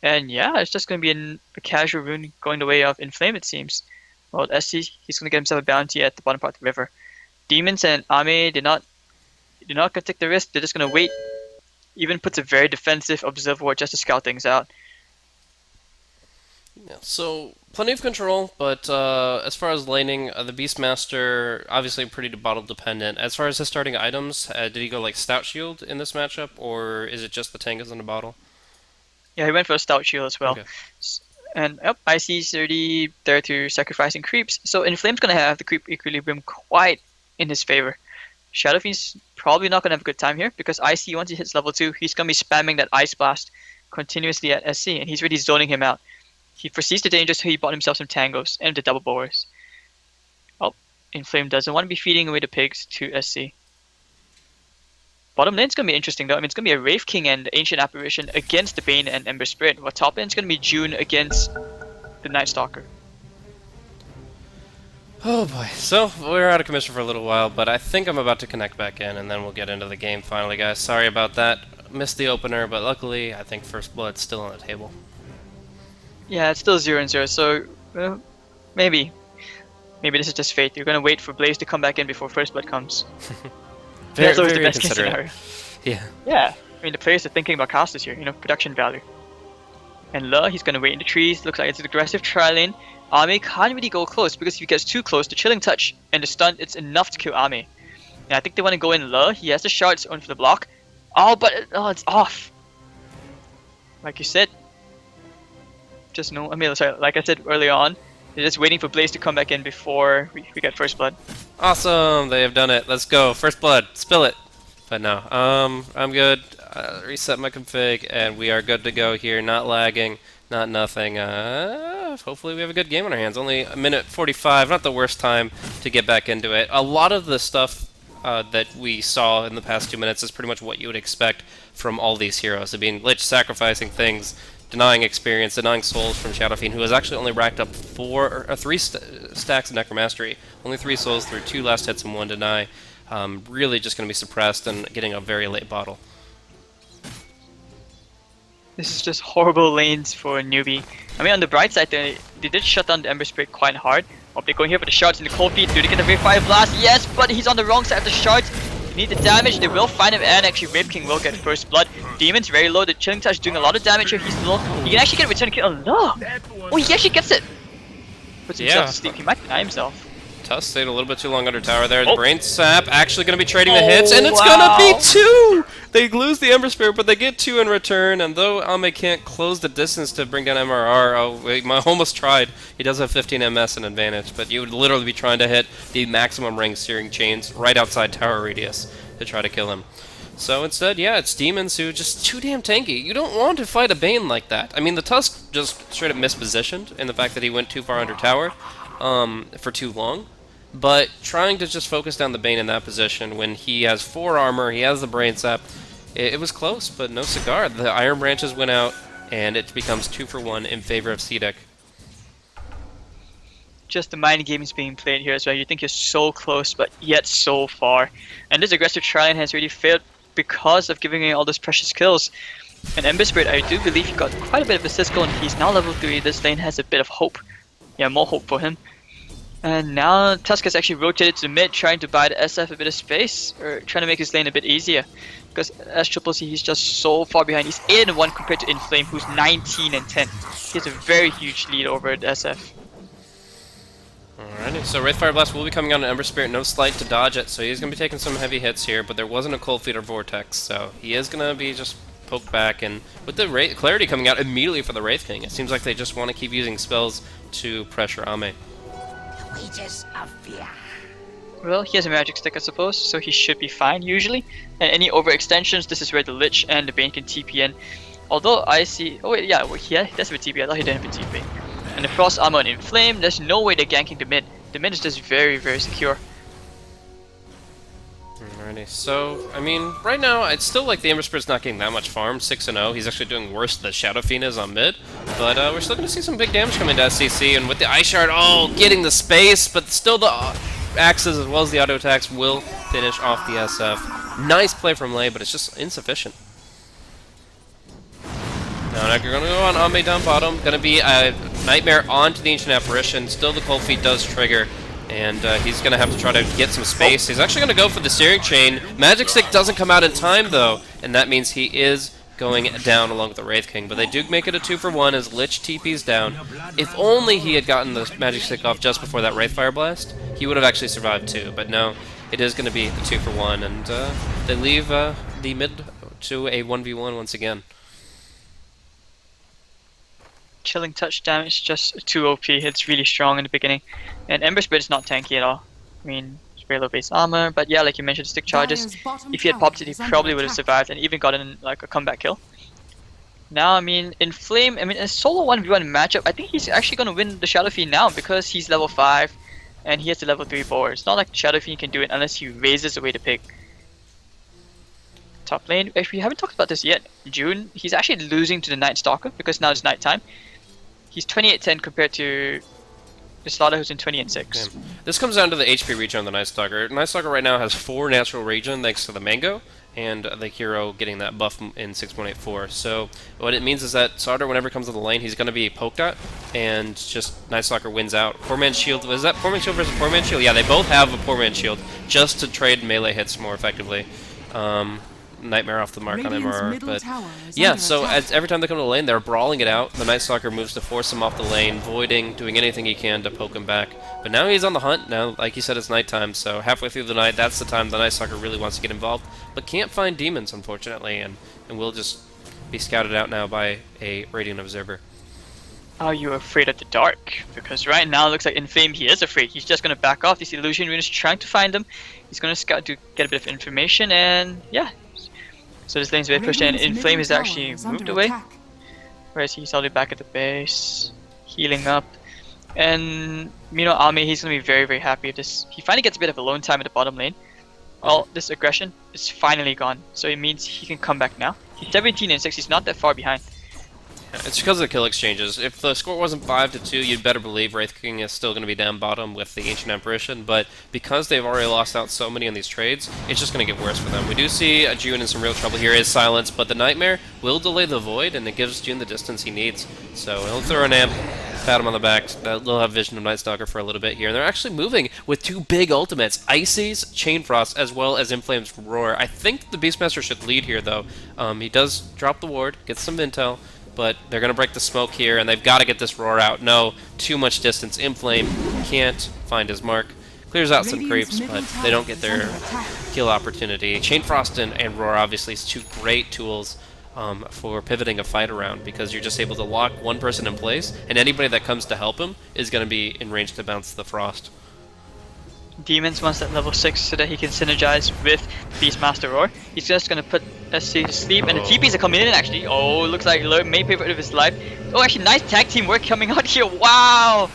And yeah, it's just going to be a casual rune going the way of Inflame, it seems. Well, SC, he's going to get himself a bounty at the bottom part of the river. Demons and Ame, they're not going to take the risk, they're just going to wait. Even puts a very defensive Observer Ward just to scout things out. Yeah, so, plenty of control, but as far as laning, the Beastmaster, obviously pretty bottle dependent. As far as his starting items, did he go like Stout Shield in this matchup, or is it just the Tangas in the bottle? Yeah, he went for a Stout Shield as well. Okay. And yep, IC's already there to sacrificing creeps. So Inflame's going to have the creep equilibrium quite in his favor. Shadow Fiend's probably not going to have a good time here because IC, once he hits level 2, he's going to be spamming that Ice Blast continuously at SC, and he's really zoning him out. He foresees the danger, so he bought himself some Tangos and the double bowers. Oh, Inflame doesn't want to be feeding away the pigs to SC. Bottom lane's going to be interesting though. I mean, it's going to be a Wraith King and the Ancient Apparition against the Bane and Ember Spirit. While top lane's going to be June against the Night Stalker. Oh boy, so we're out of commission for a little while, but I think I'm about to connect back in, and then we'll get into the game finally, guys. Sorry about that. Missed the opener, but luckily, I think First Blood's still on the table. Yeah, it's still 0-0, so maybe this is just fate. You're going to wait for Blaze to come back in before First Blood comes. Very, That's always the very best case considerate. scenario. Yeah. Yeah, mean, the players are thinking about casters here, you know, production value. And Le, he's gonna wait in the trees. Looks like it's an aggressive tri-lane. Ame can't really go close because if he gets too close, the Chilling Touch and the stun, it's enough to kill Ame. And I think they want to go in Le. He has the shards on for the block. Oh, but it's off. Like you said, just no. I mean, sorry, like I said earlier on, they're just waiting for Blaze to come back in before we get first blood. Awesome, they have done it. Let's go. First blood. Spill it. But no, I'm good. Reset my config, and we are good to go here. Not lagging, not nothing. Hopefully we have a good game on our hands. Only a minute 45, not the worst time to get back into it. A lot of the stuff that we saw in the past 2 minutes is pretty much what you would expect from all these heroes. I mean, Lich sacrificing things, denying experience, denying souls from Shadow Fiend, who has actually only racked up 3 stacks of Necromastery. Only 3 souls through 2 last hits and 1 deny. Really just going to be suppressed and getting a very late bottle. This is just horrible lanes for Newbee. I mean, on the bright side, they did shut down the Ember Spirit quite hard. Oh, they're going here for the shards in the cold feet. Do they get the Wave Fire Blast? Yes, but he's on the wrong side of the shards. Need the damage. They will find him, and actually Wave King will get first blood. Demon's very low. The Chilling Touch doing a lot of damage here. He's low. He can actually get a return kill. Oh, no! Oh, he actually gets it. Puts himself to sleep. He might deny himself. Tusk stayed a little bit too long under tower there. Brain Sap actually going to be trading the hits, and it's going to be 2! They lose the Ember Spirit, but they get 2 in return, and though Ame can't close the distance to bring down MRR, oh, wait, I almost tried. He does have 15 MS in advantage, but you would literally be trying to hit the maximum ring steering chains right outside tower radius to try to kill him. So instead, yeah, it's Demons who just too damn tanky. You don't want to fight a Bane like that. I mean, the Tusk just straight up mispositioned in the fact that he went too far under tower for too long. But trying to just focus down the Bane in that position when he has 4 armor, he has the Brain Sap, it was close, but no cigar. The Iron Branches went out, and it becomes 2 for 1 in favor of CDEC. Just the mind game is being played here as well. You think you're so close, but yet so far. And this aggressive tri-lane has really failed because of giving away all those precious kills. And Ember Spirit, I do believe he got quite a bit of a Cisco, and he's now level 3. This lane has a bit of hope. Yeah, more hope for him. And now Tusk has actually rotated to mid, trying to buy the SF a bit of space, or trying to make his lane a bit easier. Because as CCC, he's just so far behind. He's 8-1 compared to Inflame, who's 19-10. He has a very huge lead over the SF. Alrighty, so Wraith Fire Blast will be coming on an Ember Spirit, no Slight to dodge it, so he's going to be taking some heavy hits here, but there wasn't a Cold Feet or Vortex, so he is going to be just poked back, and with the Clarity coming out immediately for the Wraith King, it seems like they just want to keep using spells to pressure Ame. Well, he has a magic stick, I suppose, so he should be fine usually. And any overextensions, this is where the Lich and the Bane can TP in. Although I see, oh wait, yeah, well, he does have a TP. I thought he didn't have a TP. And the Frost Armor and Inflame, there's no way they're ganking the mid. The mid is just very, very secure. Alrighty, so, I mean, right now, it's still like the Ember Spirit's not getting that much farm, 6-0. He's actually doing worse than Shadow Fiend is on mid. But we're still going to see some big damage coming to SCC, and with the Ice Shard, oh, getting the space, but still the axes as well as the auto attacks will finish off the SF. Nice play from Lei, but it's just insufficient. Now, you're going to go on Ame down bottom. Going to be a Nightmare onto the Ancient Apparition. Still the Cold Feet does trigger. And he's going to have to try to get some space. He's actually going to go for the steering chain. Magic Stick doesn't come out in time, though, and that means he is going down along with the Wraith King. But they do make it a 2 for 1 as Lich TP's down. If only he had gotten the Magic Stick off just before that Wraith Fire Blast, he would have actually survived too. But no, it is going to be the 2 for 1, and they leave the mid to a 1v1 once again. Chilling Touch damage just 2 OP. It's really strong in the beginning. And Ember Spirit is not tanky at all. I mean, it's very low base armor, but yeah, like you mentioned, stick charges. If he had popped it, he probably would have survived and even gotten like a comeback kill. Now, I mean, in Flame, I mean, a solo 1v1 matchup, I think he's actually going to win the Shadow Fiend now because he's level 5 and he has the level 3 board. It's not like the Shadow Fiend can do it unless he raises away the pick. Top lane, actually, we haven't talked about this yet. June, he's actually losing to the Night Stalker because now it's nighttime. He's 28-10 compared to the Slaughter, who's in 20-6. Okay. This comes down to the HP regen on the Night Stalker. Night Stalker right now has 4 natural regen thanks to the Mango, and the hero getting that buff in 6.84. So what it means is that Sauter, whenever he comes to the lane, he's going to be poked at, and just Night Stalker wins out. Poor Man's Shield, is that Poor Man's Shield versus Poor Man's Shield? Yeah, they both have a Poor Man's Shield, just to trade melee hits more effectively. Nightmare off the mark on Radiant's MRR. middle But tower is yeah, under so attack. every time they come to the lane, they're brawling it out. The Night Stalker moves to force him off the lane, voiding, doing anything he can to poke him back. But now he's on the hunt. Now, like you said, it's nighttime, so halfway through the night, that's the time the Night Stalker really wants to get involved, but can't find demons, unfortunately, and will just be scouted out now by a Radiant Observer. Are you afraid of the dark? Because right now it looks like Inflame, he is afraid. He's just gonna back off. This Illusion Rune is trying to find him. He's gonna scout to get a bit of information, and yeah. So this lane's very pushed in. Radiant's Inflame middle is tower actually is moved under away. attack. Whereas he's already back at the base, healing up. And, Ami, he's gonna be very, very happy if this. He finally gets a bit of alone time in the bottom lane. All this aggression is finally gone. So it means he can come back now. He's 17 and 6, he's not that far behind. It's because of the kill exchanges. If the score wasn't 5-2, you'd better believe Wraith King is still going to be down bottom with the Ancient Apparition, but because they've already lost out so many on these trades, it's just going to get worse for them. We do see June in some real trouble here. His silence, but the Nightmare will delay the Void, and it gives June the distance he needs. So he'll throw an amp, pat him on the back. They'll have vision of Night Stalker for a little bit here, and they're actually moving with two big ultimates, Icy's Chain Frost as well as Inflame's Roar. I think the Beastmaster should lead here, though. He does drop the ward, gets some intel, but they're going to break the smoke here, and they've got to get this Roar out. No, too much distance. Inflame can't find his mark. Clears out some creeps, but they don't get their kill opportunity. Chain Frost and Roar obviously is two great tools for pivoting a fight around, because you're just able to lock one person in place, and anybody that comes to help him is going to be in range to bounce the Frost. Demons wants that level 6 so that he can synergize with Beastmaster Roar. He's just gonna put SC to sleep, and the TPs are coming in actually. Oh, looks like Lurk may pivot of his life. Oh, actually, nice tag team work coming out here. Wow!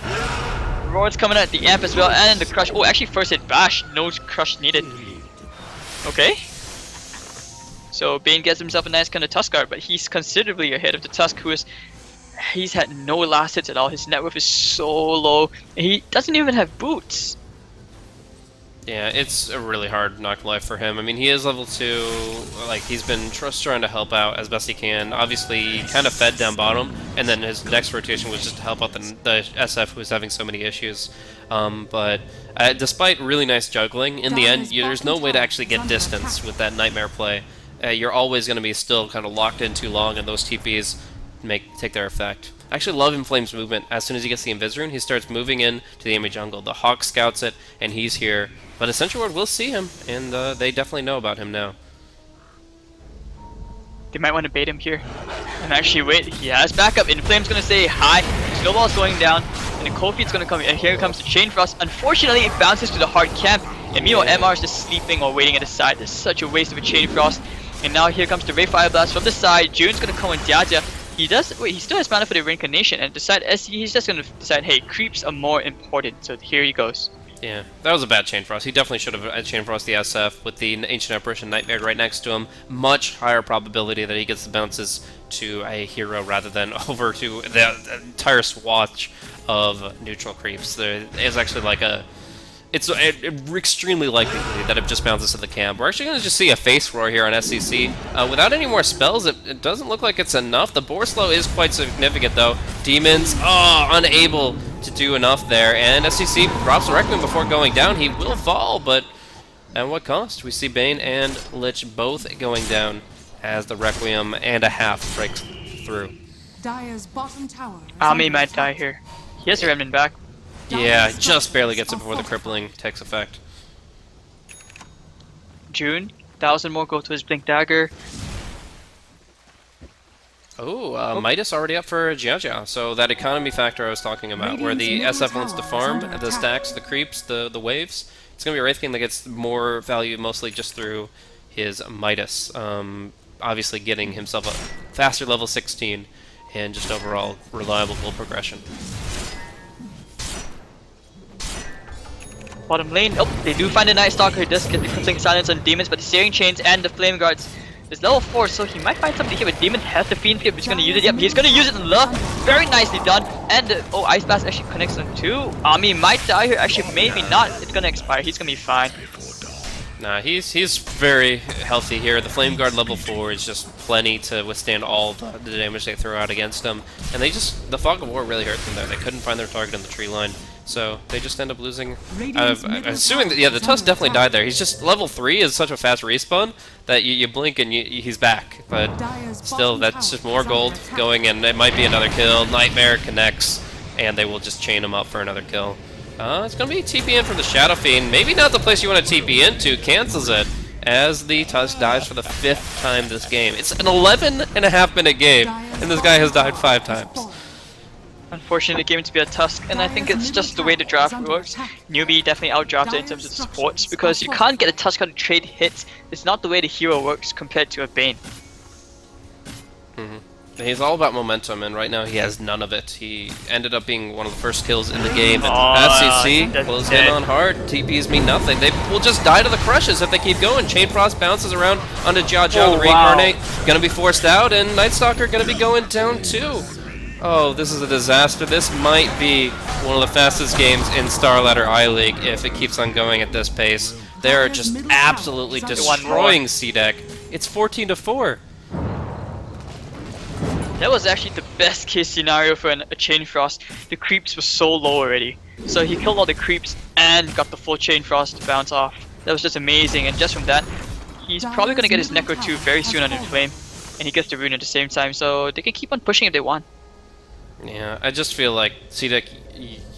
Roar's coming out at the amp as well, and the crush. Oh, actually, first hit bash, no crush needed. Okay. So Bane gets himself a nice kind of Tusk guard, but he's considerably ahead of the Tusk, he's had no last hits at all. His net worth is so low, and he doesn't even have boots. Yeah, it's a really hard knock life for him. I mean, he is level 2, like, he's been just trying to help out as best he can. Obviously, he kind of fed down bottom, and then his next rotation was just to help out the SF, who was having so many issues. But despite really nice juggling, in the end, there's no way to actually get distance with that Nightmare play. You're always going to be still kind of locked in too long, and those TPs take their effect. I actually love Inflame's movement. As soon as he gets the Invis Rune, he starts moving in to the enemy jungle. The Hawk scouts it, and he's here. But Essential Ward will see him, and they definitely know about him now. They might want to bait him here. And actually, wait, he has backup. Inflame's gonna say hi. Snowball's going down, and the cold feet's gonna come. And here comes the Chain Frost. Unfortunately, it bounces to the hard camp. And meanwhile, MR is just sleeping or waiting at the side. There's such a waste of a Chain Frost. And now here comes the Ray Fire Blast from the side. June's gonna come with Diaja. He still has mana for the Reincarnation, and he's just gonna decide, hey, creeps are more important. So here he goes. Yeah, that was a bad Chain Frost. He definitely should have Chain Frost the SF with the Ancient Apparition Nightmare right next to him. Much higher probability that he gets the bounces to a hero rather than over to the entire swatch of neutral creeps. There is actually like it's extremely likely that it just bounces to the camp. We're actually going to just see a face roar here on SCC. Without any more spells, it doesn't look like it's enough. The boar slow is quite significant, though. Demons, unable to do enough there. And SCC drops the Requiem before going down. He will fall, but at what cost? We see Bane and Lich both going down as the Requiem and a half breaks through. Dire's bottom tower is Ami under might attack. die here. He has a Remnant back. Yeah, just barely gets it before the crippling takes effect. June, 1,000 more go to his Blink Dagger. Oh, Midas already up for Jiaja, so that economy factor I was talking about, where the SF wants to farm the stacks, the creeps, the waves. It's going to be a Wraith King that gets more value mostly just through his Midas. Obviously getting himself a faster level 16 and just overall reliable gold progression. Bottom lane, they do find a Night Stalker. He does get the Crippling Silence on Demons, but the Searing Chains and the Flame Guards is level 4, so he might find something here, but Demon has the Fiend Pip. He's gonna use it. Yep, he's gonna use it in love. Very nicely done. And Ice Blast actually connects on 2. Ami might die here. Actually, maybe not. It's gonna expire. He's gonna be fine. Nah, he's very healthy here. The Flame Guard level 4 is just plenty to withstand all the damage they throw out against him. And the Fog of War really hurt them there. They couldn't find their target in the tree line. So they just end up losing. Radiant's I'm middle assuming that, tower yeah, the is Tusk under definitely attack. died there. He's just level 3 is such a fast respawn that you blink and he's back. But Dire's still, bottom that's tower just more is under gold attack. going in. It might be another kill. Nightmare connects, and they will just chain him up for another kill. It's going to be TP in from the Shadow Fiend. Maybe not the place you want to TP into. Cancels it as the Tusk dies for the 5th time this game. It's an 11.5-minute game, and this guy has died 5 times. Unfortunate game to be a Tusk, and I think it's just the way the draft works. Newbee definitely outdrafted in terms of the supports, because you can't get a Tusk out to trade hits. It's not the way the hero works compared to a Bane. He's all about momentum, and right now he has none of it. He ended up being one of the first kills in the game, and SCC that's closed dead. in on hard. TPs mean nothing. They will just die to the crushes if they keep going. Chain Frost bounces around onto Jia Jia, Oh, the Reincarnate. Gonna be forced out, and Night Stalker gonna be going down too. Oh, this is a disaster. This might be one of the fastest games in Starladder I-League if it keeps on going at this pace. They're just absolutely destroying CDEC. It's 14-4. That was actually the best case scenario for a Chain Frost. The creeps were so low already. So he killed all the creeps and got the full Chain Frost to bounce off. That was just amazing, and just from that, he's probably going to get his Necro 2 very soon on Inflame. And he gets the rune at the same time, so they can keep on pushing if they want. Yeah, I just feel like CDEC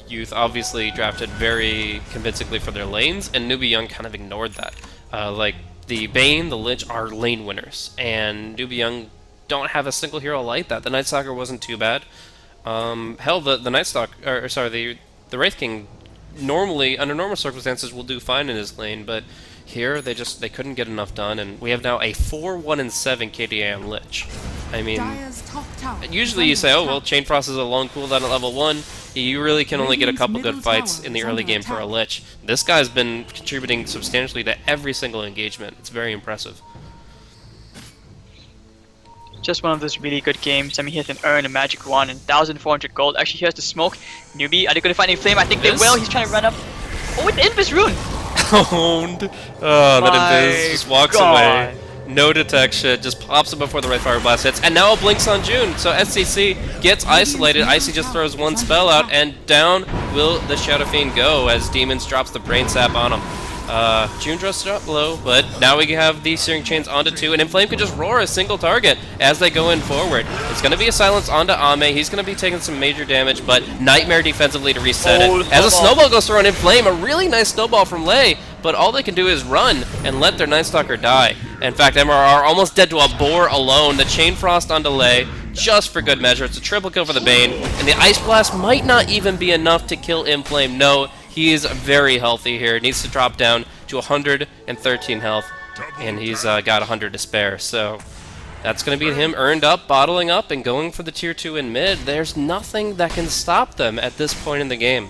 Youth obviously drafted very convincingly for their lanes, and Newbee Young kind of ignored that. Like, the Bane, the Lich are lane winners, and Newbee Young don't have a single hero like that. The Night Stalker wasn't too bad. Hell, the Night Stalker, or sorry, the Wraith King normally, under normal circumstances, will do fine in his lane, but here they couldn't get enough done, and we have now a 4-1-7 KDA on Lich. I mean, usually you say, oh well, Chain Frost is a long cooldown at level 1. You really can only get a couple good fights in the early game for a Lich. This guy's been contributing substantially to every single engagement. It's very impressive. Just one of those really good games. I mean, he has an Urn, a Magic Wand, and 1,400 gold. Actually, here's the smoke. Newbee, are they going to find a flame? I think they will. He's trying to run up. Oh, with the Invis rune! Owned. Oh, that Invis just walks God. away. No detection, just pops him before the Red Fire Blast hits, and now it blinks on June, so SCC gets isolated. Icy just throws one spell out, and down will the Shadow Fiend go as Demons drops the Brain Sap on him. June drops up low, but now we have the Searing Chains onto 2, and Inflame can just roar a single target as they go in forward. It's going to be a silence onto Ame. He's going to be taking some major damage, but Nightmare defensively to reset it. As a snowball goes through on Inflame, a really nice snowball from Lei, but all they can do is run and let their Night Stalker die. In fact, MRR almost dead to a boar alone. The Chain Frost onto Lei, just for good measure. It's a triple kill for the Bane, and the Ice Blast might not even be enough to kill Inflame. No, he is very healthy here. Needs to drop down to 113 health, and he's got 100 to spare. So that's going to be him earned up, bottling up, and going for the tier 2 in mid. There's nothing that can stop them at this point in the game.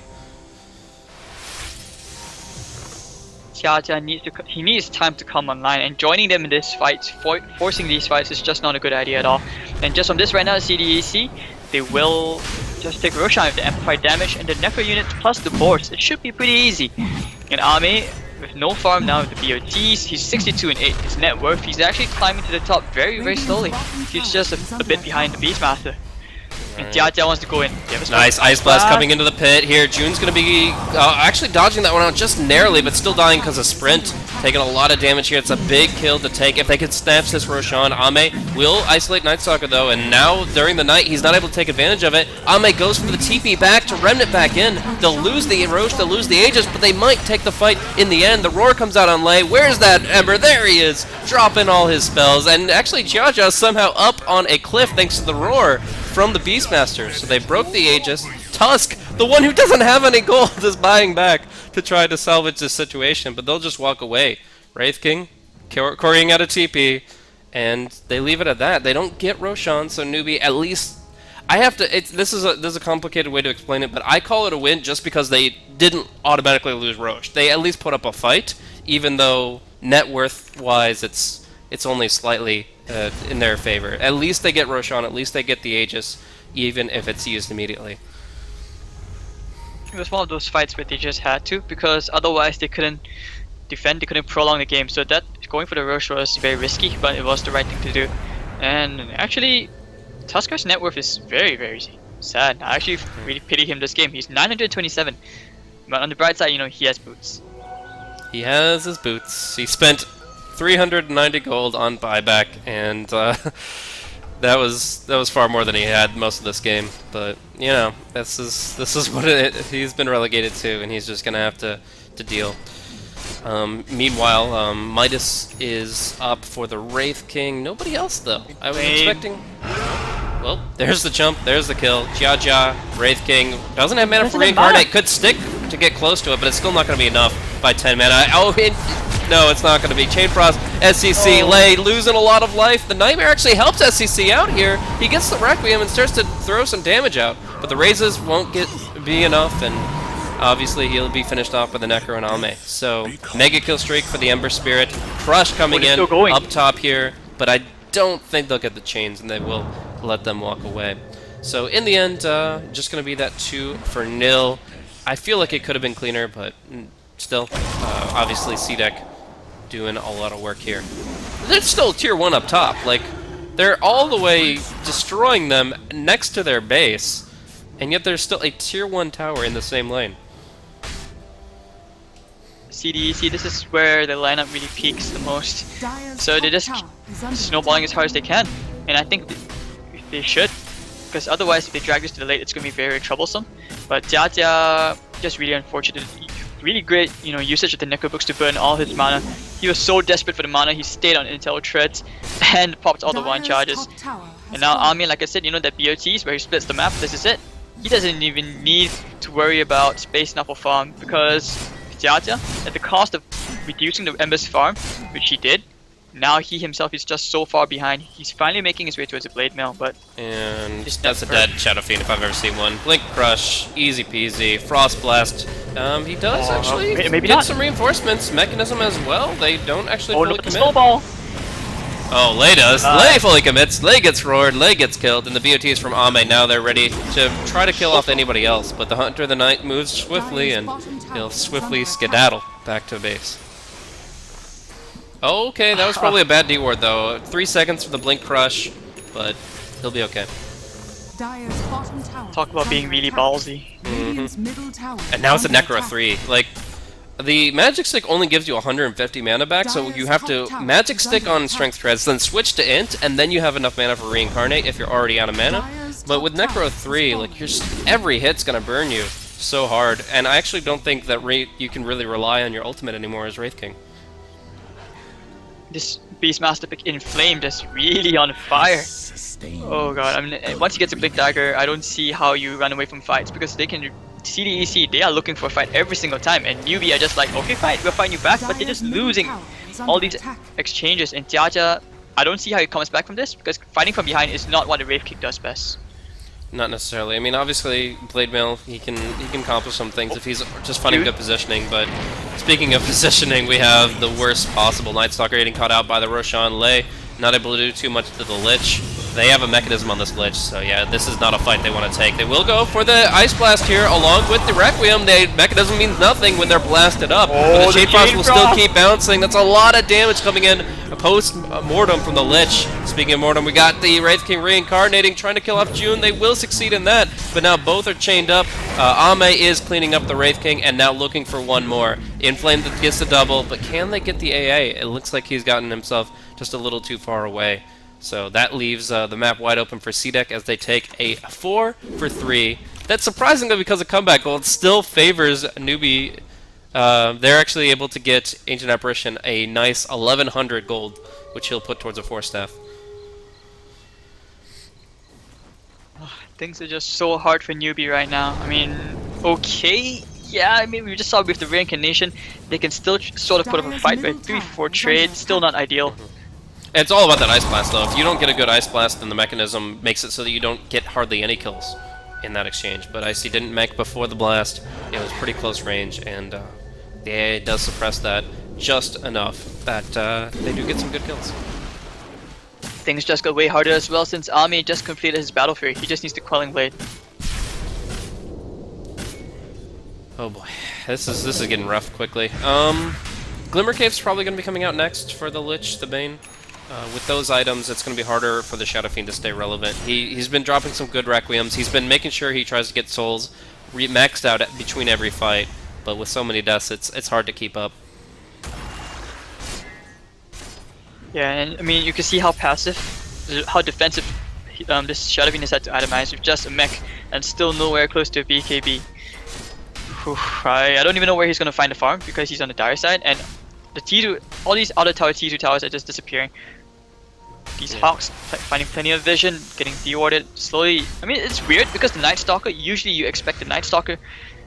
Jia Jia needs time to come online, and joining them in this fight, forcing these fights is just not a good idea at all. And just from this right now, CDEC, they will just take Roshan with the amplified damage and the Necro unit plus the boards. It should be pretty easy. And Ame, with no farm now with the BOTs, he's 62 and 8. His net worth, he's actually climbing to the top very, very slowly. He's just a bit behind the Beastmaster. And Jia Jia wants to go in. Nice Ice Blast coming into the pit here. June's going to be actually dodging that one out just narrowly, but still dying because of Sprint. Taking a lot of damage here. It's a big kill to take. If they could snatch this Roshan, Ame will isolate Night Stalker though, and now during the night he's not able to take advantage of it. Ame goes for the TP back to Remnant back in. They'll lose the Roche, they'll lose the Aegis, but they might take the fight in the end. The Roar comes out on Lei. Where's that Ember? There he is, dropping all his spells. And actually Jia Jia is somehow up on a cliff thanks to the Roar from the Beastmaster. So they broke the Aegis. Tusk, the one who doesn't have any gold, is buying back to try to salvage this situation, but they'll just walk away. Wraith King, carrying out a TP, and they leave it at that. They don't get Roshan, so Newbee, at least, I have to, this is a complicated way to explain it, but I call it a win just because they didn't automatically lose Roche. They at least put up a fight, even though net worth-wise, it's only slightly in their favor. At least they get Roshan, at least they get the Aegis, even if it's used immediately. It was one of those fights where they just had to, because otherwise they couldn't defend, they couldn't prolong the game. So that going for the Roche was very risky, but it was the right thing to do. And actually, Tuskar's net worth is very, very sad. I actually really pity him this game. He's 927. But on the bright side, you know, he has boots. He has his boots. He spent 390 gold on buyback, and that was far more than he had most of this game. But you know, this is what he's been relegated to, and he's just gonna have to deal. Meanwhile, Midas is up for the Wraith King. Nobody else though. I was expecting. Well, there's the jump, there's the kill. Jia, Wraith King, doesn't have mana for Reincarnate, could stick to get close to it, but it's still not going to be enough by 10 mana. Oh, no, it's not going to be. Chain Frost, SCC, Lei losing a lot of life. The Nightmare actually helps SCC out here. He gets the Requiem and starts to throw some damage out, but the raises won't be enough, and obviously he'll be finished off with the Necro and Ame. So, mega kill streak for the Ember Spirit. Crush coming in up top here, but I don't think they'll get the chains, and they will let them walk away. So in the end, just going to be that 2-0. I feel like it could have been cleaner, but still, obviously CDEC doing a lot of work here. They're still tier 1 up top. Like, they're all the way destroying them next to their base, and yet there's still a tier 1 tower in the same lane. CDEC, this is where the lineup really peaks the most. So they're just snowballing as hard as they can, and I think they should, because otherwise if they drag this to the late, it's going to be very troublesome. But Jia just really unfortunate. Really great, you know, usage of the Necro Books to burn all his mana. He was so desperate for the mana, he stayed on Intel Treads and popped all the one charges. And now Armin, like I said, you know, that BOTs where he splits the map, this is it. He doesn't even need to worry about space enough for farm, because Jia, at the cost of reducing the Ember's farm, which he did, now he himself is just so far behind. He's finally making his way towards a Blade Mail, but... And that's a dead Shadow Fiend if I've ever seen one. Blink Crush, easy peasy. Frost Blast. He does actually get some reinforcements. Mechanism as well. They don't actually fully commit. Snowball! Oh, Lei does. Lei fully commits. Lei gets roared. Lei gets killed. And the BOTs from Ame, now they're ready to try to kill off anybody else. But the Hunter of the Night moves swiftly, and he'll swiftly skedaddle back to base. Okay, that was probably a bad D-ward though. 3 seconds for the Blink Crush, but he'll be okay. Talk about being really ballsy. And now it's a Necro 3. Like, the Magic Stick only gives you 150 mana back, so you have to Magic Stick on Strength Treads, then switch to Int, and then you have enough mana for Reincarnate if you're already out of mana. But with Necro 3, like, every hit's gonna burn you so hard, and I actually don't think that you can really rely on your ultimate anymore as Wraith King. This Beastmaster pick Inflamed is really on fire. Oh god, I mean, once he gets a Blink Dagger, I don't see how you run away from fights, because they can... CDEC, they are looking for a fight every single time, and Newbee are just like, okay fine, we'll find you back, but they're just losing all these exchanges, and Jia, I don't see how he comes back from this, because fighting from behind is not what the Wraith King does best. Not necessarily. I mean, obviously, Blade Mail, he can accomplish some things if he's just finding good positioning, but speaking of positioning, we have the worst possible Night Stalker getting caught out by the Roshan. Lei not able to do too much to the Lich. They have a mechanism on this Lich, so yeah, this is not a fight they want to take. They will go for the Ice Blast here, along with the Requiem. Mechanism means nothing when they're blasted up, but the Chain Frost will still keep bouncing. That's a lot of damage coming in post-mortem from the Lich. Speaking of mortem, we got the Wraith King reincarnating, trying to kill off June. They will succeed in that, but now both are chained up. Ame is cleaning up the Wraith King, and now looking for one more. Inflamed gets the double, but can they get the AA? It looks like he's gotten himself just a little too far away. So that leaves the map wide open for CDEC as they take a 4-for-3. That's surprisingly because of comeback gold still favors Newbee. They're actually able to get Ancient Apparition a nice 1100 gold, which he'll put towards a 4-staff. Things are just so hard for Newbee right now. I mean, okay, yeah, I mean, we just saw with the reincarnation, they can still sort of put up a fight, but 3-4 trade, still not ideal. It's all about that Ice Blast, though. If you don't get a good Ice Blast, then the mechanism makes it so that you don't get hardly any kills in that exchange. But Icy didn't mech before the blast. It was pretty close range, and the AA does suppress that just enough that they do get some good kills. Things just got way harder as well since Army just completed his Battle Fury. He just needs the Quelling Blade. Oh boy, this is getting rough quickly. Glimmer Cave's probably going to be coming out next for the Lich, the Bane. With those items, it's going to be harder for the Shadow Fiend to stay relevant. He's been dropping some good Requiems. He's been making sure he tries to get souls maxed out between every fight. but with so many deaths, it's hard to keep up. Yeah, and I mean, you can see how passive, how defensive this Shadow Fiend has had to atomize with just a mech and still nowhere close to a BKB. I don't even know where he's going to find the farm because he's on the dire side, and the T2, all these other T2 towers are just disappearing. These Hawks finding plenty of vision, getting dewarded slowly. I mean, it's weird because the Night Stalker, usually you expect the Night Stalker's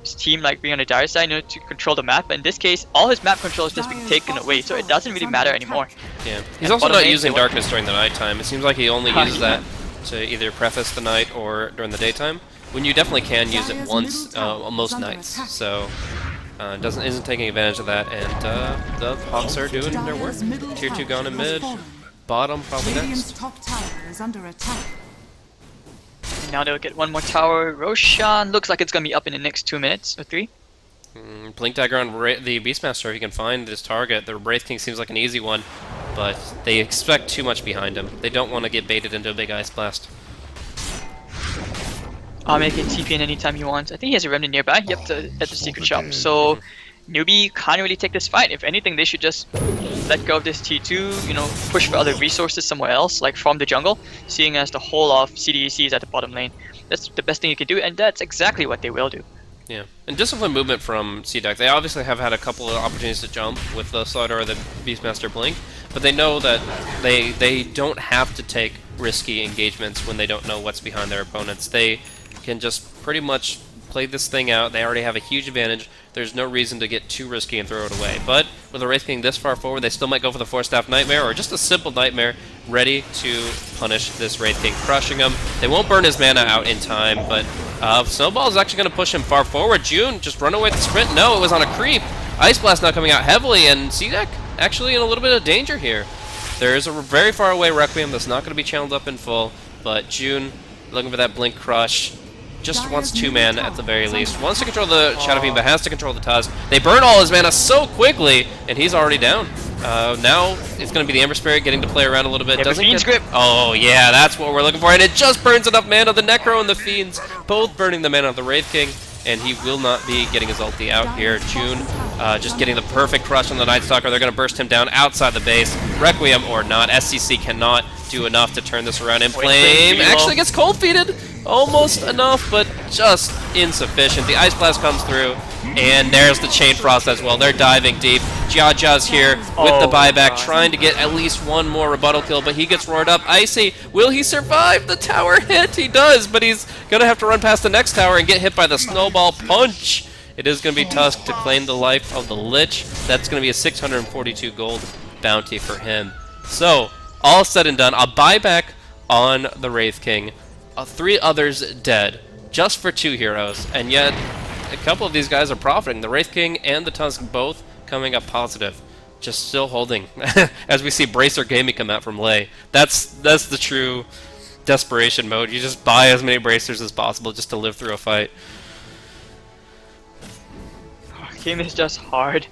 team like being on the dire side, you know, to control the map, but in this case, all his map control is just being taken away, so it doesn't really matter anymore. Yeah, he's also not using darkness during the nighttime. It seems like he only uses that to either preface the night or during the daytime, when you definitely can use it once, most nights. So isn't taking advantage of that, and the Hawks are doing their work. Tier 2 gone in mid, bottom probably next. Top tower is under attack. And now they'll get one more tower. Roshan looks like it's gonna be up in the next 2 minutes or 3. Blink Dagger on the Beastmaster if he can find his target. The Wraith King seems like an easy one, but they expect too much behind him. They don't want to get baited into a big Ice Blast. I'll make it TP in anytime he wants. I think he has a remnant nearby. Yep, at the secret shop. So Newbee can't really take this fight. If anything, they should just let go of this T2, you know, push for other resources somewhere else, like from the jungle, seeing as the whole of CDEC is at the bottom lane. That's the best thing you can do, and that's exactly what they will do. Yeah, and disciplined movement from CDEC. They obviously have had a couple of opportunities to jump with the Slider or the Beastmaster Blink, but they know that they don't have to take risky engagements when they don't know what's behind their opponents. They can just pretty much play this thing out. They already have a huge advantage. There's no reason to get too risky and throw it away. But with the Wraith King this far forward, they still might go for the 4-staff Nightmare or just a simple Nightmare ready to punish this Wraith King, crushing him. They won't burn his mana out in time, but Snowball is actually going to push him far forward. June, just run away with the sprint. No, it was on a creep. Ice Blast now coming out heavily, and CDEC actually in a little bit of danger here. There is a very far away Requiem that's not going to be channeled up in full, but June looking for that Blink Crush. Just wants 2 mana at the very least. Wants to control the Shadow Fiend, but has to control the Tusk. They burn all his mana so quickly, and he's already down. Now it's going to be the Ember Spirit getting to play around a little bit. Doesn't Fiend's Grip. Oh yeah, that's what we're looking for, and it just burns enough mana. The Necro and the Fiends both burning the mana of the Wraith King, and he will not be getting his ulti out here. June just getting the perfect crush on the Night Stalker. They're going to burst him down outside the base. Requiem or not, SCC cannot do enough to turn this around. And Flame actually gets cold feeded. Almost enough, but just insufficient. The Ice Blast comes through, and there's the Chain Frost as well. They're diving deep. Jaja's here with the buyback, trying to get at least one more rebuttal kill, but he gets roared up. Icy, will he survive the tower hit? He does, but he's going to have to run past the next tower and get hit by the Snowball Punch. It is going to be Tusk to claim the life of the Lich. That's going to be a 642 gold bounty for him. So, all said and done, a buyback on the Wraith King. 3 others dead, just for 2 heroes, and yet a couple of these guys are profiting. The Wraith King and the Tusk both coming up positive, just still holding. As we see Bracer Gaming come out from Lei. That's the true desperation mode. You just buy as many bracers as possible just to live through a fight. Game is just hard.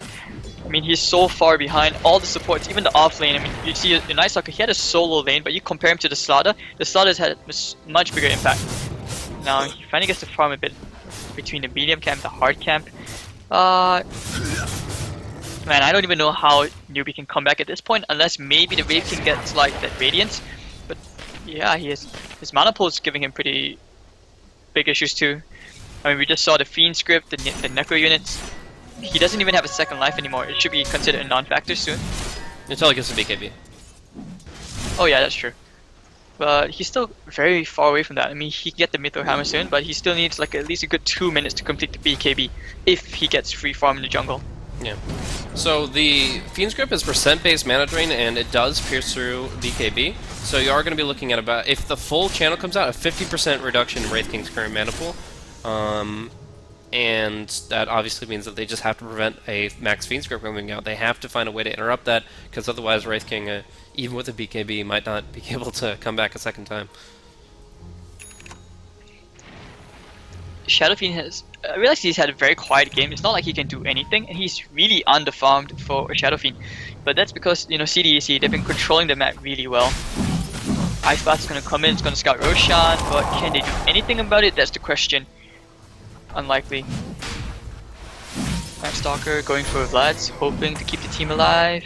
I mean, he's so far behind all the supports, even the off lane. I mean, you see the Night Stalker, he had a solo lane, but you compare him to the Slaughter, the Slaughter's had a much bigger impact. Now, he finally gets to farm a bit between the medium camp and the hard camp. Man, I don't even know how Newbee can come back at this point, unless maybe the Wraith King gets like that Radiance. But yeah, his mana pool is giving him pretty big issues too. I mean, we just saw the Fiend script, the Necro units. He doesn't even have a second life anymore. It should be considered a non-factor soon. Until he gets to BKB. Oh yeah, that's true. But he's still very far away from that. I mean, he can get the Mytho Hammer soon, but he still needs like at least a good 2 minutes to complete the BKB if he gets free farm in the jungle. Yeah. So the Fiend's Grip is percent-based mana drain, and it does pierce through BKB. So you are going to be looking at about, if the full channel comes out, a 50% reduction in Wraith King's current mana pool. And that obviously means that they just have to prevent a max Fiend's Grip coming out. They have to find a way to interrupt that, because otherwise Wraith King, even with a BKB, might not be able to come back a second time. Shadow Fiend has... I realize he's had a very quiet game. It's not like he can do anything, and he's really underfarmed for a Shadow Fiend. But that's because, you know, CDEC, they've been controlling the map really well. Ice Blast is going to come in, it's going to scout Roshan, but can they do anything about it? That's the question. Unlikely. Night Stalker going for Vlad's, hoping to keep the team alive.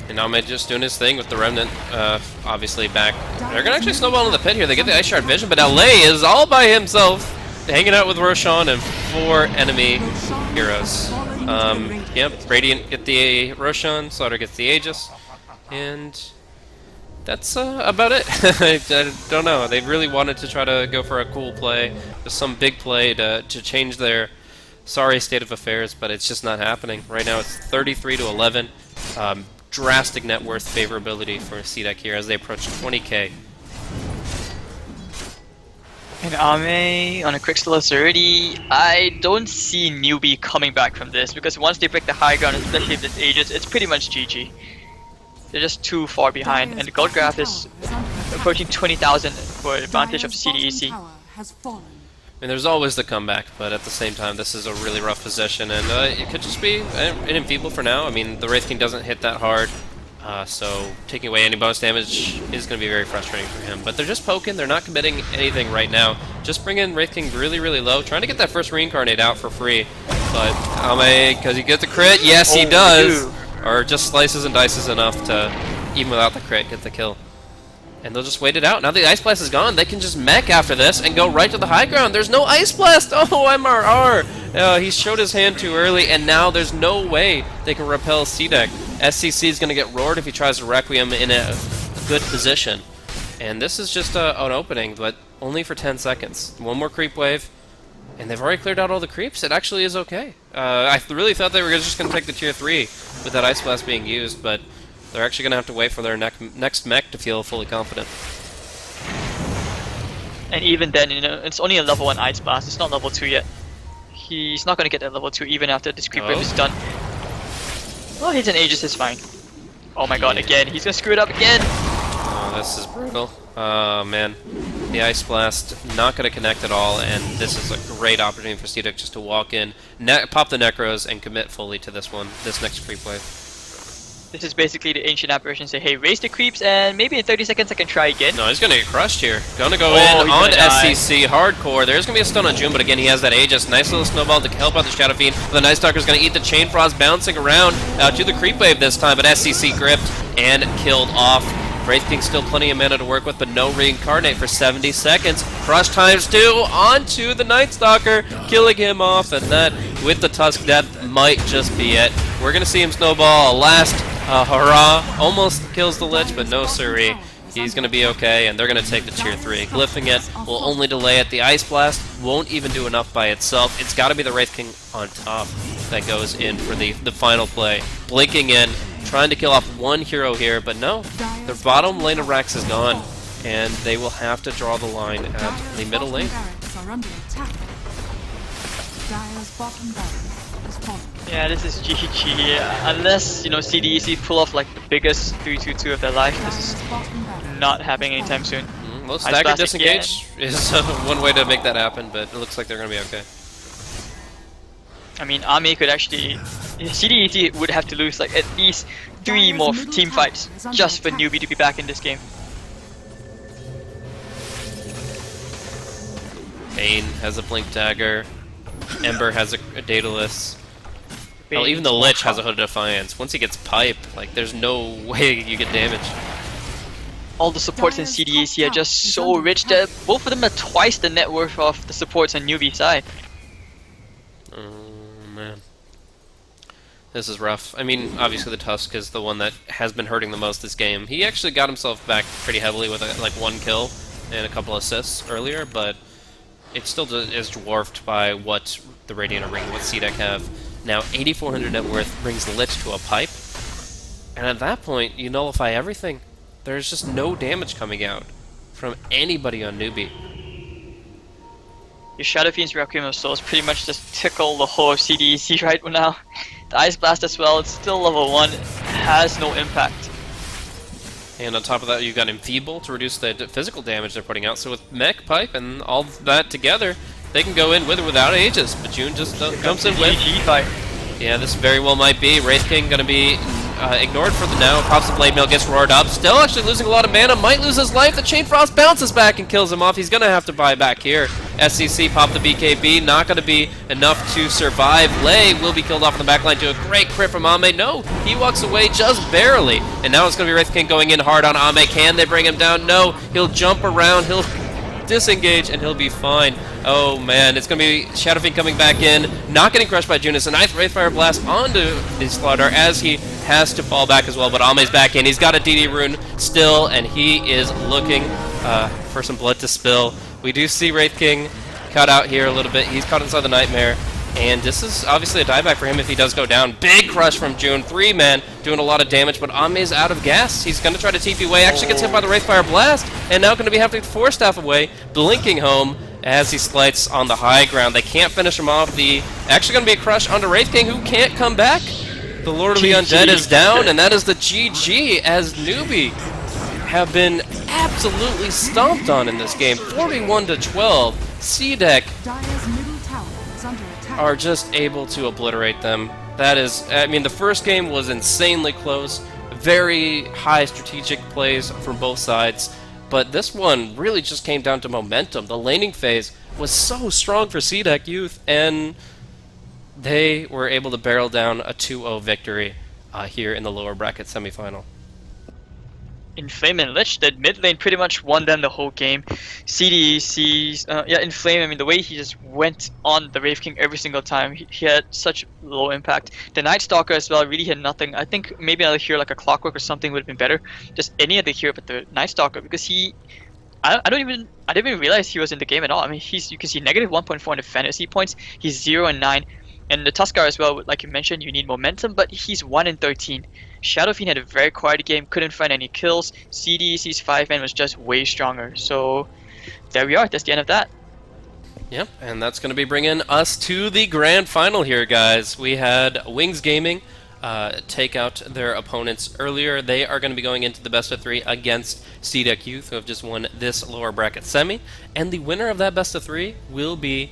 And Ame just doing his thing with the Remnant, obviously back. They're gonna actually snowball into the pit here. They get the Ice Shard vision, but LA is all by himself, hanging out with Roshan and 4 enemy heroes. Yep, Radiant get the Roshan, Slaughter gets the Aegis, and that's about it. I don't know. They really wanted to try to go for a cool play, just some big play to change their sorry state of affairs, but it's just not happening. Right now it's 33 to 11. Drastic net worth favorability for CDEC here as they approach 20k. And Ame on a Crystal already. I don't see Newbee coming back from this because once they break the high ground, especially if this Aegis, it's pretty much GG. They're just too far behind, and the gold graph is approaching 20,000 for advantage of CDEC. I mean, there's always the comeback, but at the same time, this is a really rough position, and it could just be an enfeeble for now. I mean, the Wraith King doesn't hit that hard, so taking away any bonus damage is going to be very frustrating for him. But they're just poking, they're not committing anything right now. Just bring in Wraith King really, really low, trying to get that first Reincarnate out for free. But Ame, because he gets the crit, yes he does! Or just slices and dices enough to, even without the crit, get the kill. And they'll just wait it out. Now the Ice Blast is gone, they can just mech after this and go right to the high ground. There's no Ice Blast! Oh, MRR! He showed his hand too early, and now there's no way they can repel CDEC. SCC is going to get roared if he tries to Requiem in a good position. And this is just an opening, but only for 10 seconds. One more creep wave, and they've already cleared out all the creeps. It actually is okay. I really thought they were just going to take the tier 3 with that Ice Blast being used, but they're actually going to have to wait for their next mech to feel fully confident. And even then, you know, it's only a level 1 Ice Blast, it's not level 2 yet. He's not going to get that level 2 even after this creep wave is done. Well, hits an Aegis is fine. Oh my god, again, he's going to screw it up again! Oh, this is brutal. Oh man. The Ice Blast not going to connect at all, and this is a great opportunity for CDEC just to walk in, pop the Necros, and commit fully to this next creep wave. This is basically the ancient apparition say, hey, raise the creeps, and maybe in 30 seconds I can try again. No, he's going to get crushed here. Going to go in on SCC, hardcore. There's going to be a stun on June, but again, he has that Aegis. Nice little snowball to help out the Shadow Fiend. The Night Stalker's going to eat the Chain Frost, bouncing around to the creep wave this time, but SCC gripped and killed off. Wraith King still plenty of mana to work with, but no Reincarnate for 70 seconds. Crush ×2 onto the Night Stalker, killing him off, and that, with the Tusk Death, might just be it. We're going to see him snowball a last hurrah. Almost kills the Lich, but no siree. He's going to be okay, and they're going to take the tier 3. Glyphing it will only delay it. The Ice Blast won't even do enough by itself. It's got to be the Wraith King on top that goes in for the final play. Blinking in, trying to kill off one hero here, but no. Their bottom lane of Rex is gone, and they will have to draw the line at the middle lane. Yeah, this is GG. Unless, you know, CDEC pull off like the biggest 3-2-2 of their life, this is not happening anytime soon. Well, staggered disengage is one way to make that happen, but it looks like they're going to be okay. I mean, Ame could actually... CDEC would have to lose like at least 3 more team fights just for Newbee to be back in this game. Bane has a Blink Dagger. Ember has a Daedalus. Hell, even the Lich has a Hood of Defiance. Once he gets Pipe, like, there's no way you get damage. All the supports in CDEC are just so rich that both of them are twice the net worth of the supports on Newbee's side. Oh, man. This is rough. I mean, obviously the Tusk is the one that has been hurting the most this game. He actually got himself back pretty heavily with like 1 kill and a couple assists earlier, but it still is dwarfed by what the Radiant are bringing, what CDEC have. Now, 8,400 net worth brings the Lich to a pipe, and at that point, you nullify everything. There's just no damage coming out from anybody on Newbee. Your Shadow Fiend's Requiem of Souls pretty much just tickle the whole of CDEC right now. The Ice Blast as well, it's still level 1, has no impact. And on top of that, you've got Enfeeble to reduce the physical damage they're putting out. So with Mech, Pipe, and all that together, they can go in with or without Aegis. But June just jumps in with. GG fight. Yeah, this very well might be. Wraith King going to be ignored for the now. Pops the Blade Mail, gets roared up. Still actually losing a lot of mana. Might lose his life. The Chain Frost bounces back and kills him off. He's going to have to buy back here. SCC pop the BKB, not going to be enough to survive. Lei will be killed off in the backline to a great crit from Ame. No, he walks away just barely. And now it's going to be Wraith King going in hard on Ame. Can they bring him down? No, he'll jump around, he'll disengage, and he'll be fine. Oh man, it's going to be Shadow Fiend coming back in, not getting crushed by Junis. A nice Wraithfire Blast onto the Slaughter as he has to fall back as well, but Ame's back in. He's got a DD rune still, and he is looking for some blood to spill. We do see Wraith King cut out here a little bit. He's caught inside the Nightmare, and this is obviously a dieback for him if he does go down. Big crush from June, 3-man, doing a lot of damage, but Ame's out of gas. He's going to try to TP away, actually gets hit by the Wraithfire Blast, and now going to be having to force staff away, blinking home as he slides on the high ground. They can't finish him off. Actually going to be a crush onto Wraith King, who can't come back. The Lord of the Undead is down, and that is the GG as Newbee have been absolutely stomped on in this game. 41-12. CDEC Dire's middle tower is under attack. are just able to obliterate them. That is, I mean, the first game was insanely close. Very high strategic plays from both sides. But this one really just came down to momentum. The laning phase was so strong for CDEC Youth, and they were able to barrel down a 2-0 victory here in the lower bracket semifinal. Inflame and Lich, that mid lane pretty much won them the whole game. CDEC's, Inflame, I mean, the way he just went on the Wraith King every single time, he had such low impact. The Night Stalker as well really had nothing. I think maybe another hero like a Clockwork or something would have been better. Just any other hero but the Night Stalker, because I didn't even realize he was in the game at all. I mean, you can see negative 1.4 in the fantasy points. He's 0 and 9. And the Tuskar as well, like you mentioned, you need momentum, but he's 1 and 13. Shadow Fiend had a very quiet game, couldn't find any kills. CDEC's 5-man was just way stronger. So there we are, that's the end of that. Yep, and that's going to be bringing us to the grand final here, guys. We had Wings Gaming take out their opponents earlier. They are going to be going into the best of 3 against CDEC Youth, who have just won this lower bracket semi. And the winner of that best of 3 will be